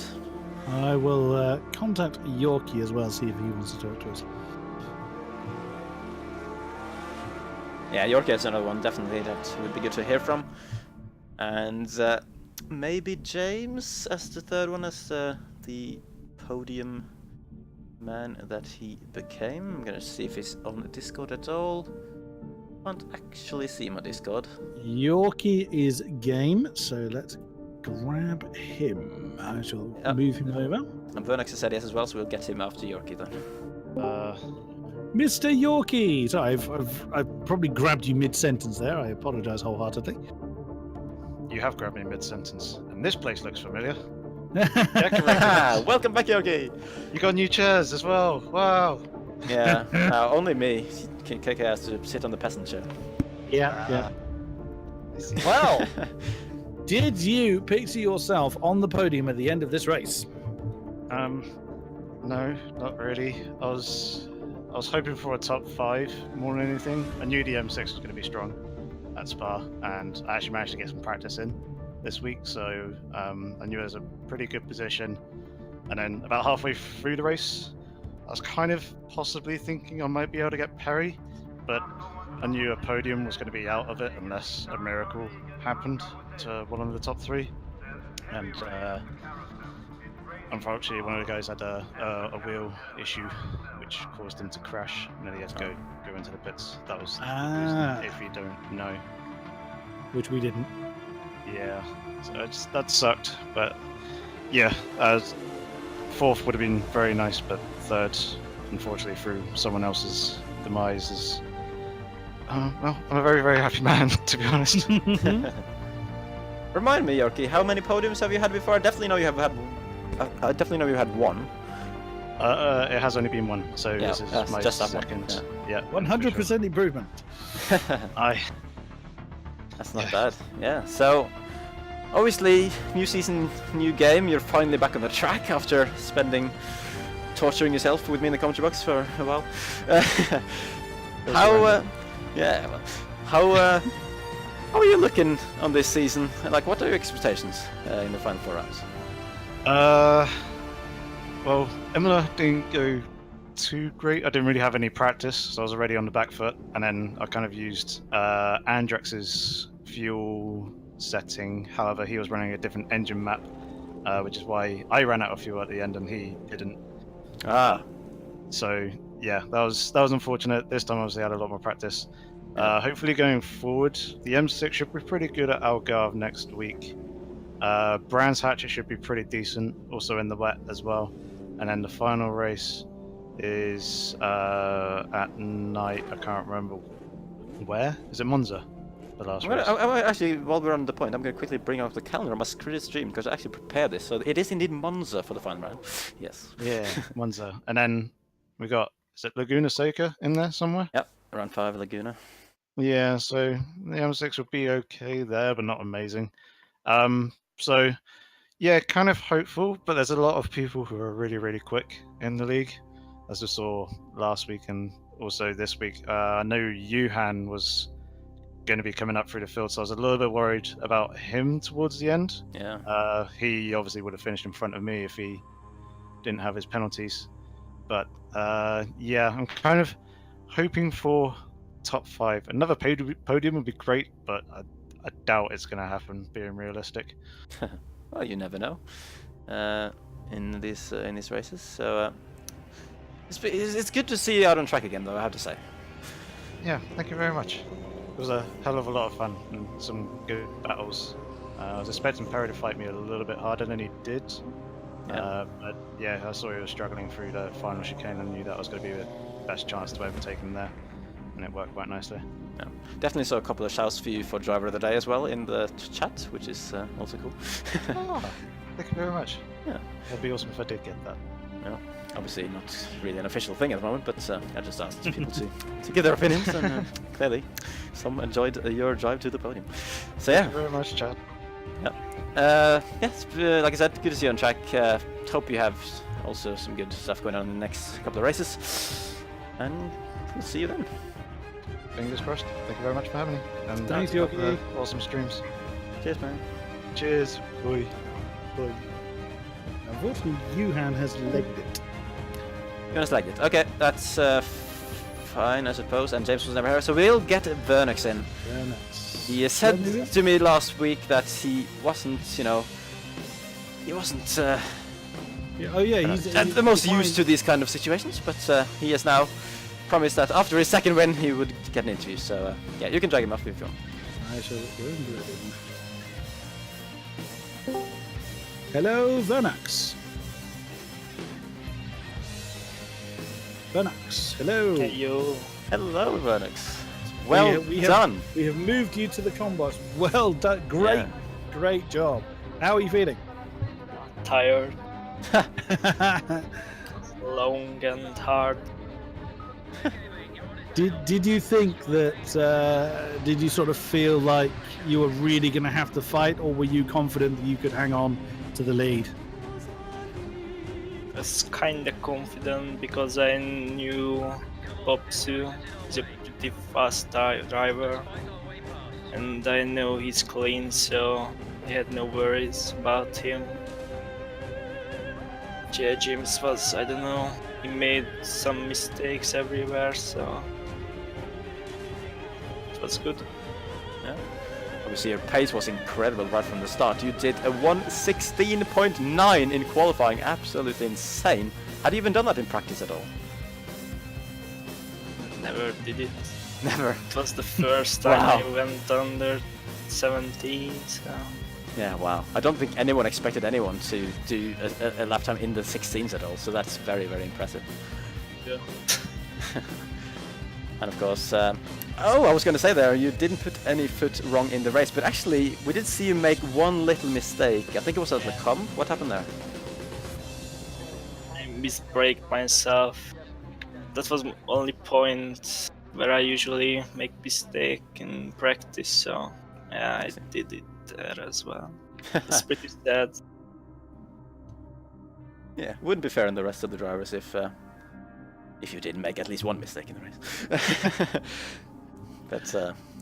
I will contact Yorkie as well, see if he wants to talk to us. Yeah, Yorkie is another one definitely that would be good to hear from, and maybe James as the 3rd one, as the podium man that he became. I'm gonna see if he's on the Discord at all. Can't actually see my Discord. Yorkie is game, so let's grab him. I shall move him over. And Vernox has said yes as well, so we'll get him after Yorkie then. Mr. Yorkie! Sorry, I've probably grabbed you mid-sentence there. I apologise wholeheartedly. You have grabbed me mid-sentence, and this place looks familiar. Welcome back, Yorkie! You got new chairs as well. Wow. Yeah, only me. KK has to sit on the passenger. Yeah. Well, did you picture yourself on the podium at the end of this race? No, not really. I was hoping for a top 5 more than anything. I knew the M6 was going to be strong at Spa, and I actually managed to get some practice in this week, so I knew it was a pretty good position. And then about halfway through the race, I was kind of possibly thinking I might be able to get Perry, but I knew a podium was going to be out of it unless a miracle happened to one of the top 3. And unfortunately, one of the guys had a wheel issue, which caused him to crash, and then he had to go into the pits. That was the reason, if you don't know. Which we didn't. Yeah, so that sucked, but yeah, 4th would have been very nice, but 3rd, unfortunately, through someone else's demise is... well, I'm a very, very happy man, to be honest. Remind me, Yorkie, how many podiums have you had before? I definitely know you have had. I definitely know you had 1. It has only been 1, so yeah, this is my just 2nd. Yeah, 100% improvement. That's not bad. Yeah. So, obviously, new season, new game. You're finally back on the track after torturing yourself with me in the commentary box for a while. How are you looking on this season? Like, what are your expectations in the final 4 rounds? Well, Imola didn't go too great. I didn't really have any practice, so I was already on the back foot, and then I kind of used Andrex's fuel setting. However, he was running a different engine map, which is why I ran out of fuel at the end and he didn't. So yeah, that was unfortunate. This time obviously I had a lot more practice. Hopefully going forward, the M6 should be pretty good at Algarve next week. Brands Hatchet should be pretty decent, also in the wet as well. And then the final race is at night. I can't remember where. Is it Monza? The last race. Actually, while we're on the point, I'm going to quickly bring up the calendar on my stream because I actually prepared this. So it is indeed Monza for the final round. Yes. Yeah, Monza. And then we got, is it Laguna Seca in there somewhere? Yep, round 5 Laguna. Yeah, so the M6 will be okay there, but not amazing. So yeah, kind of hopeful, but there's a lot of people who are really, really quick in the league, as we saw last week and also this week. I know Johan was going to be coming up through the field, so I was a little bit worried about him towards the end. Yeah. He obviously would have finished in front of me if he didn't have his penalties. But yeah, I'm kind of hoping for top 5. Another podium would be great, but I doubt it's going to happen, being realistic. Well, you never know in these races. So It's good to see you out on track again, though, I have to say. Yeah, thank you very much. It was a hell of a lot of fun and some good battles. I was expecting Perry to fight me a little bit harder than he did. Yeah. But yeah, I saw he was struggling through the final chicane and knew that was going to be the best chance to overtake him there. And it worked quite nicely. Yeah. Definitely saw a couple of shouts for you for driver of the day as well in the chat, which is also cool. Oh, thank you very much. Yeah. It'd be awesome if I did get that. Yeah. Obviously not really an official thing at the moment, but I just asked people to give their opinions, and clearly some enjoyed your drive to the podium. So yeah. Thank you very much, Chad. Yeah. Yes, like I said, good to see you on track. Hope you have also some good stuff going on in the next couple of races, and we'll see you then. Fingers crossed. Thank you very much for having me. And Thanks, have, Yoki. awesome streams. Cheers, man. Cheers. Bye. Bye. Unfortunately, Yuhan has legged it. You understand it. Okay, that's fine, I suppose. And James was never here, so we'll get Vernix in. Very nice. He said to me last week that he wasn't, he wasn't Oh yeah, he's the most used to these kind of situations, but he has now promised that after his second win he would get an interview. So yeah, you can drag him up if you want. I shall go and grab him. Hello, Vernax. Vernax, hello. Hey, yo. Hello, Vernix. Well done. We have moved you to the combos. Well done. Great, Yeah. great job. How are you feeling? Tired, long and hard. Did you think that? Did you sort of feel like you were really going to have to fight, or were you confident that you could hang on to the lead? I was kinda confident because I knew Popsu is a pretty fast driver, and I know he's clean, so I had no worries about him. Yeah, James was, I don't know, he made some mistakes everywhere, so it was good. Yeah. Obviously, your pace was incredible right from the start. You did a 1:16.9 in qualifying, absolutely insane. Had you even done that in practice at all? Never did it. Never. It was the first time Wow. I went under 17, so... Yeah, wow. I don't think anyone expected anyone to do a lap time in the 16s at all, so that's very, very impressive. Yeah. And of course, I was going to say there, you didn't put any foot wrong in the race, but actually, we did see you make one little mistake. I think it was at the Com. What happened there? I misbraked myself. That was the only point where I usually make mistake in practice, so yeah, I did it there as well. It's pretty sad. Yeah, wouldn't be fair on the rest of the drivers if you didn't make at least one mistake in the race. But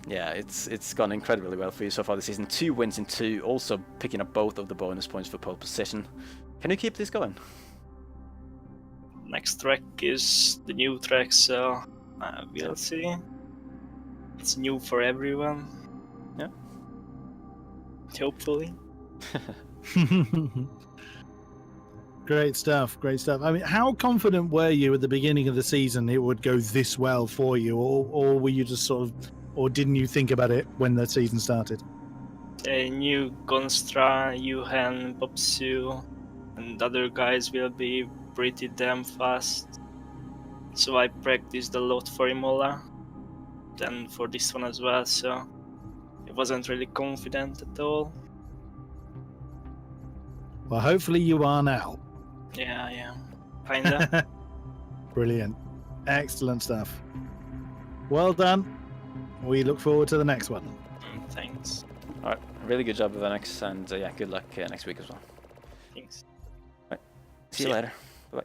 yeah, it's gone incredibly well for you so far this season. 2 wins in 2, also picking up both of the bonus points for pole position. Can you keep this going? Next track is the new track, so we'll see. It's new for everyone. Yeah. Hopefully. Great stuff, great stuff. I mean, how confident were you at the beginning of the season it would go this well for you, or were you just sort of, or didn't you think about it when the season started? I knew Gonstra, Yuhan, Popsu, and other guys will be pretty damn fast. So I practiced a lot for Imola, then for this one as well, so I wasn't really confident at all. Well, hopefully you are now. Yeah, I am. Kinda. Brilliant. Excellent stuff. Well done. We look forward to the next one. Thanks. Alright, really good job with Alex, and yeah, good luck next week as well. Thanks. See you later. Bye-bye.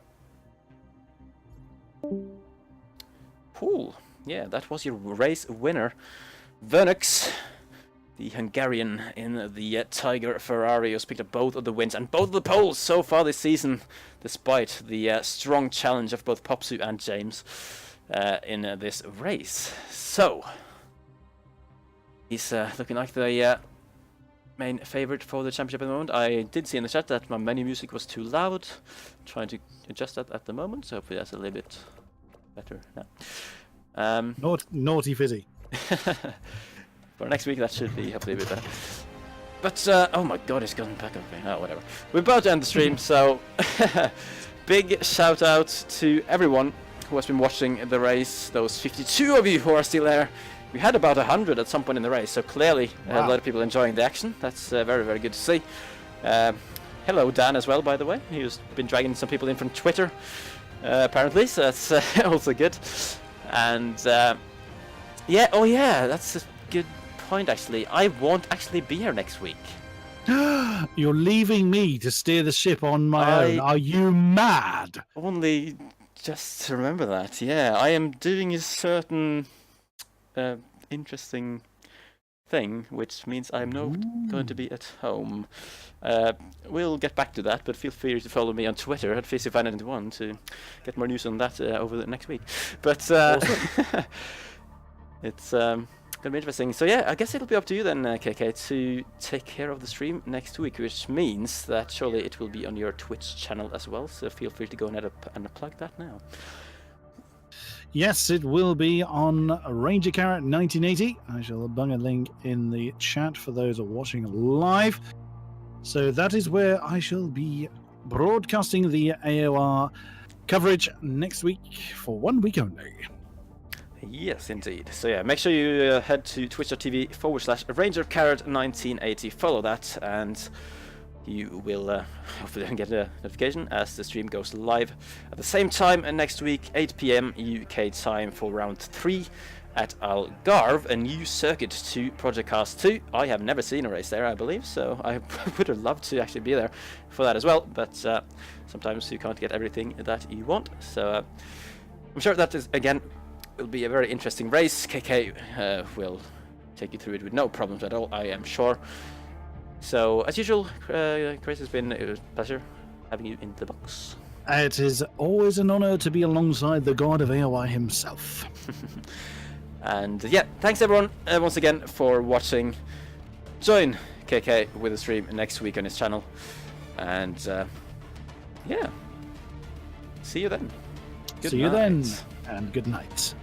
Cool. Yeah, that was your race winner. Vernix, the Hungarian in the Tiger Ferrari, who's picked up both of the wins and both of the poles so far this season, despite the strong challenge of both Popsu and James in this race. So, he's looking like the main favorite for the championship at the moment. I did see in the chat that my menu music was too loud. Trying to adjust that at the moment, so hopefully that's a little bit better now. Naughty fizzy. For next week, that should be hopefully a bit better. But, oh my god, it's gone back. Okay, oh, whatever. We're about to end the stream, so big shout out to everyone who has been watching the race. Those 52 of you who are still there. We had about 100 at some point in the race, so clearly a lot of people enjoying the action. That's very, very good to see. Hello, Dan, as well, by the way. He's been dragging some people in from Twitter, apparently, so that's also good. And, yeah, oh yeah, that's a good point, actually. I won't actually be here next week. You're leaving me to steer the ship on my own. Are you mad? Only just to remember that, yeah. I am doing a certain interesting thing, which means I'm not going to be at home. We'll get back to that, but feel free to follow me on Twitter at FizzyFan91 to get more news on that over the next week. But awesome. It's going to be interesting. So yeah, I guess it'll be up to you then, KK, to take care of the stream next week, which means that surely it will be on your Twitch channel as well, so feel free to go ahead and plug that now. Yes, it will be on Ranger Carrot 1980. I shall bung a link in the chat for those watching live. So that is where I shall be broadcasting the AOR coverage next week for 1 week only. Yes, indeed. So yeah, make sure you head to twitch.tv/RangerCarrot1980. Follow that, and you will hopefully get a notification as the stream goes live at the same time next week, 8 PM UK time for round 3 at Algarve, a new circuit to Project CARS 2. I have never seen a race there, I believe, so I would have loved to actually be there for that as well, but sometimes you can't get everything that you want. So I'm sure that is, again, will be a very interesting race. KK will take you through it with no problems at all, I am sure. So, as usual, Chris, it's been a pleasure having you in the box. It is always an honor to be alongside the god of AOI himself. And yeah, thanks everyone once again for watching. Join KK with a stream next week on his channel. And yeah, see you then. See you then, and good night.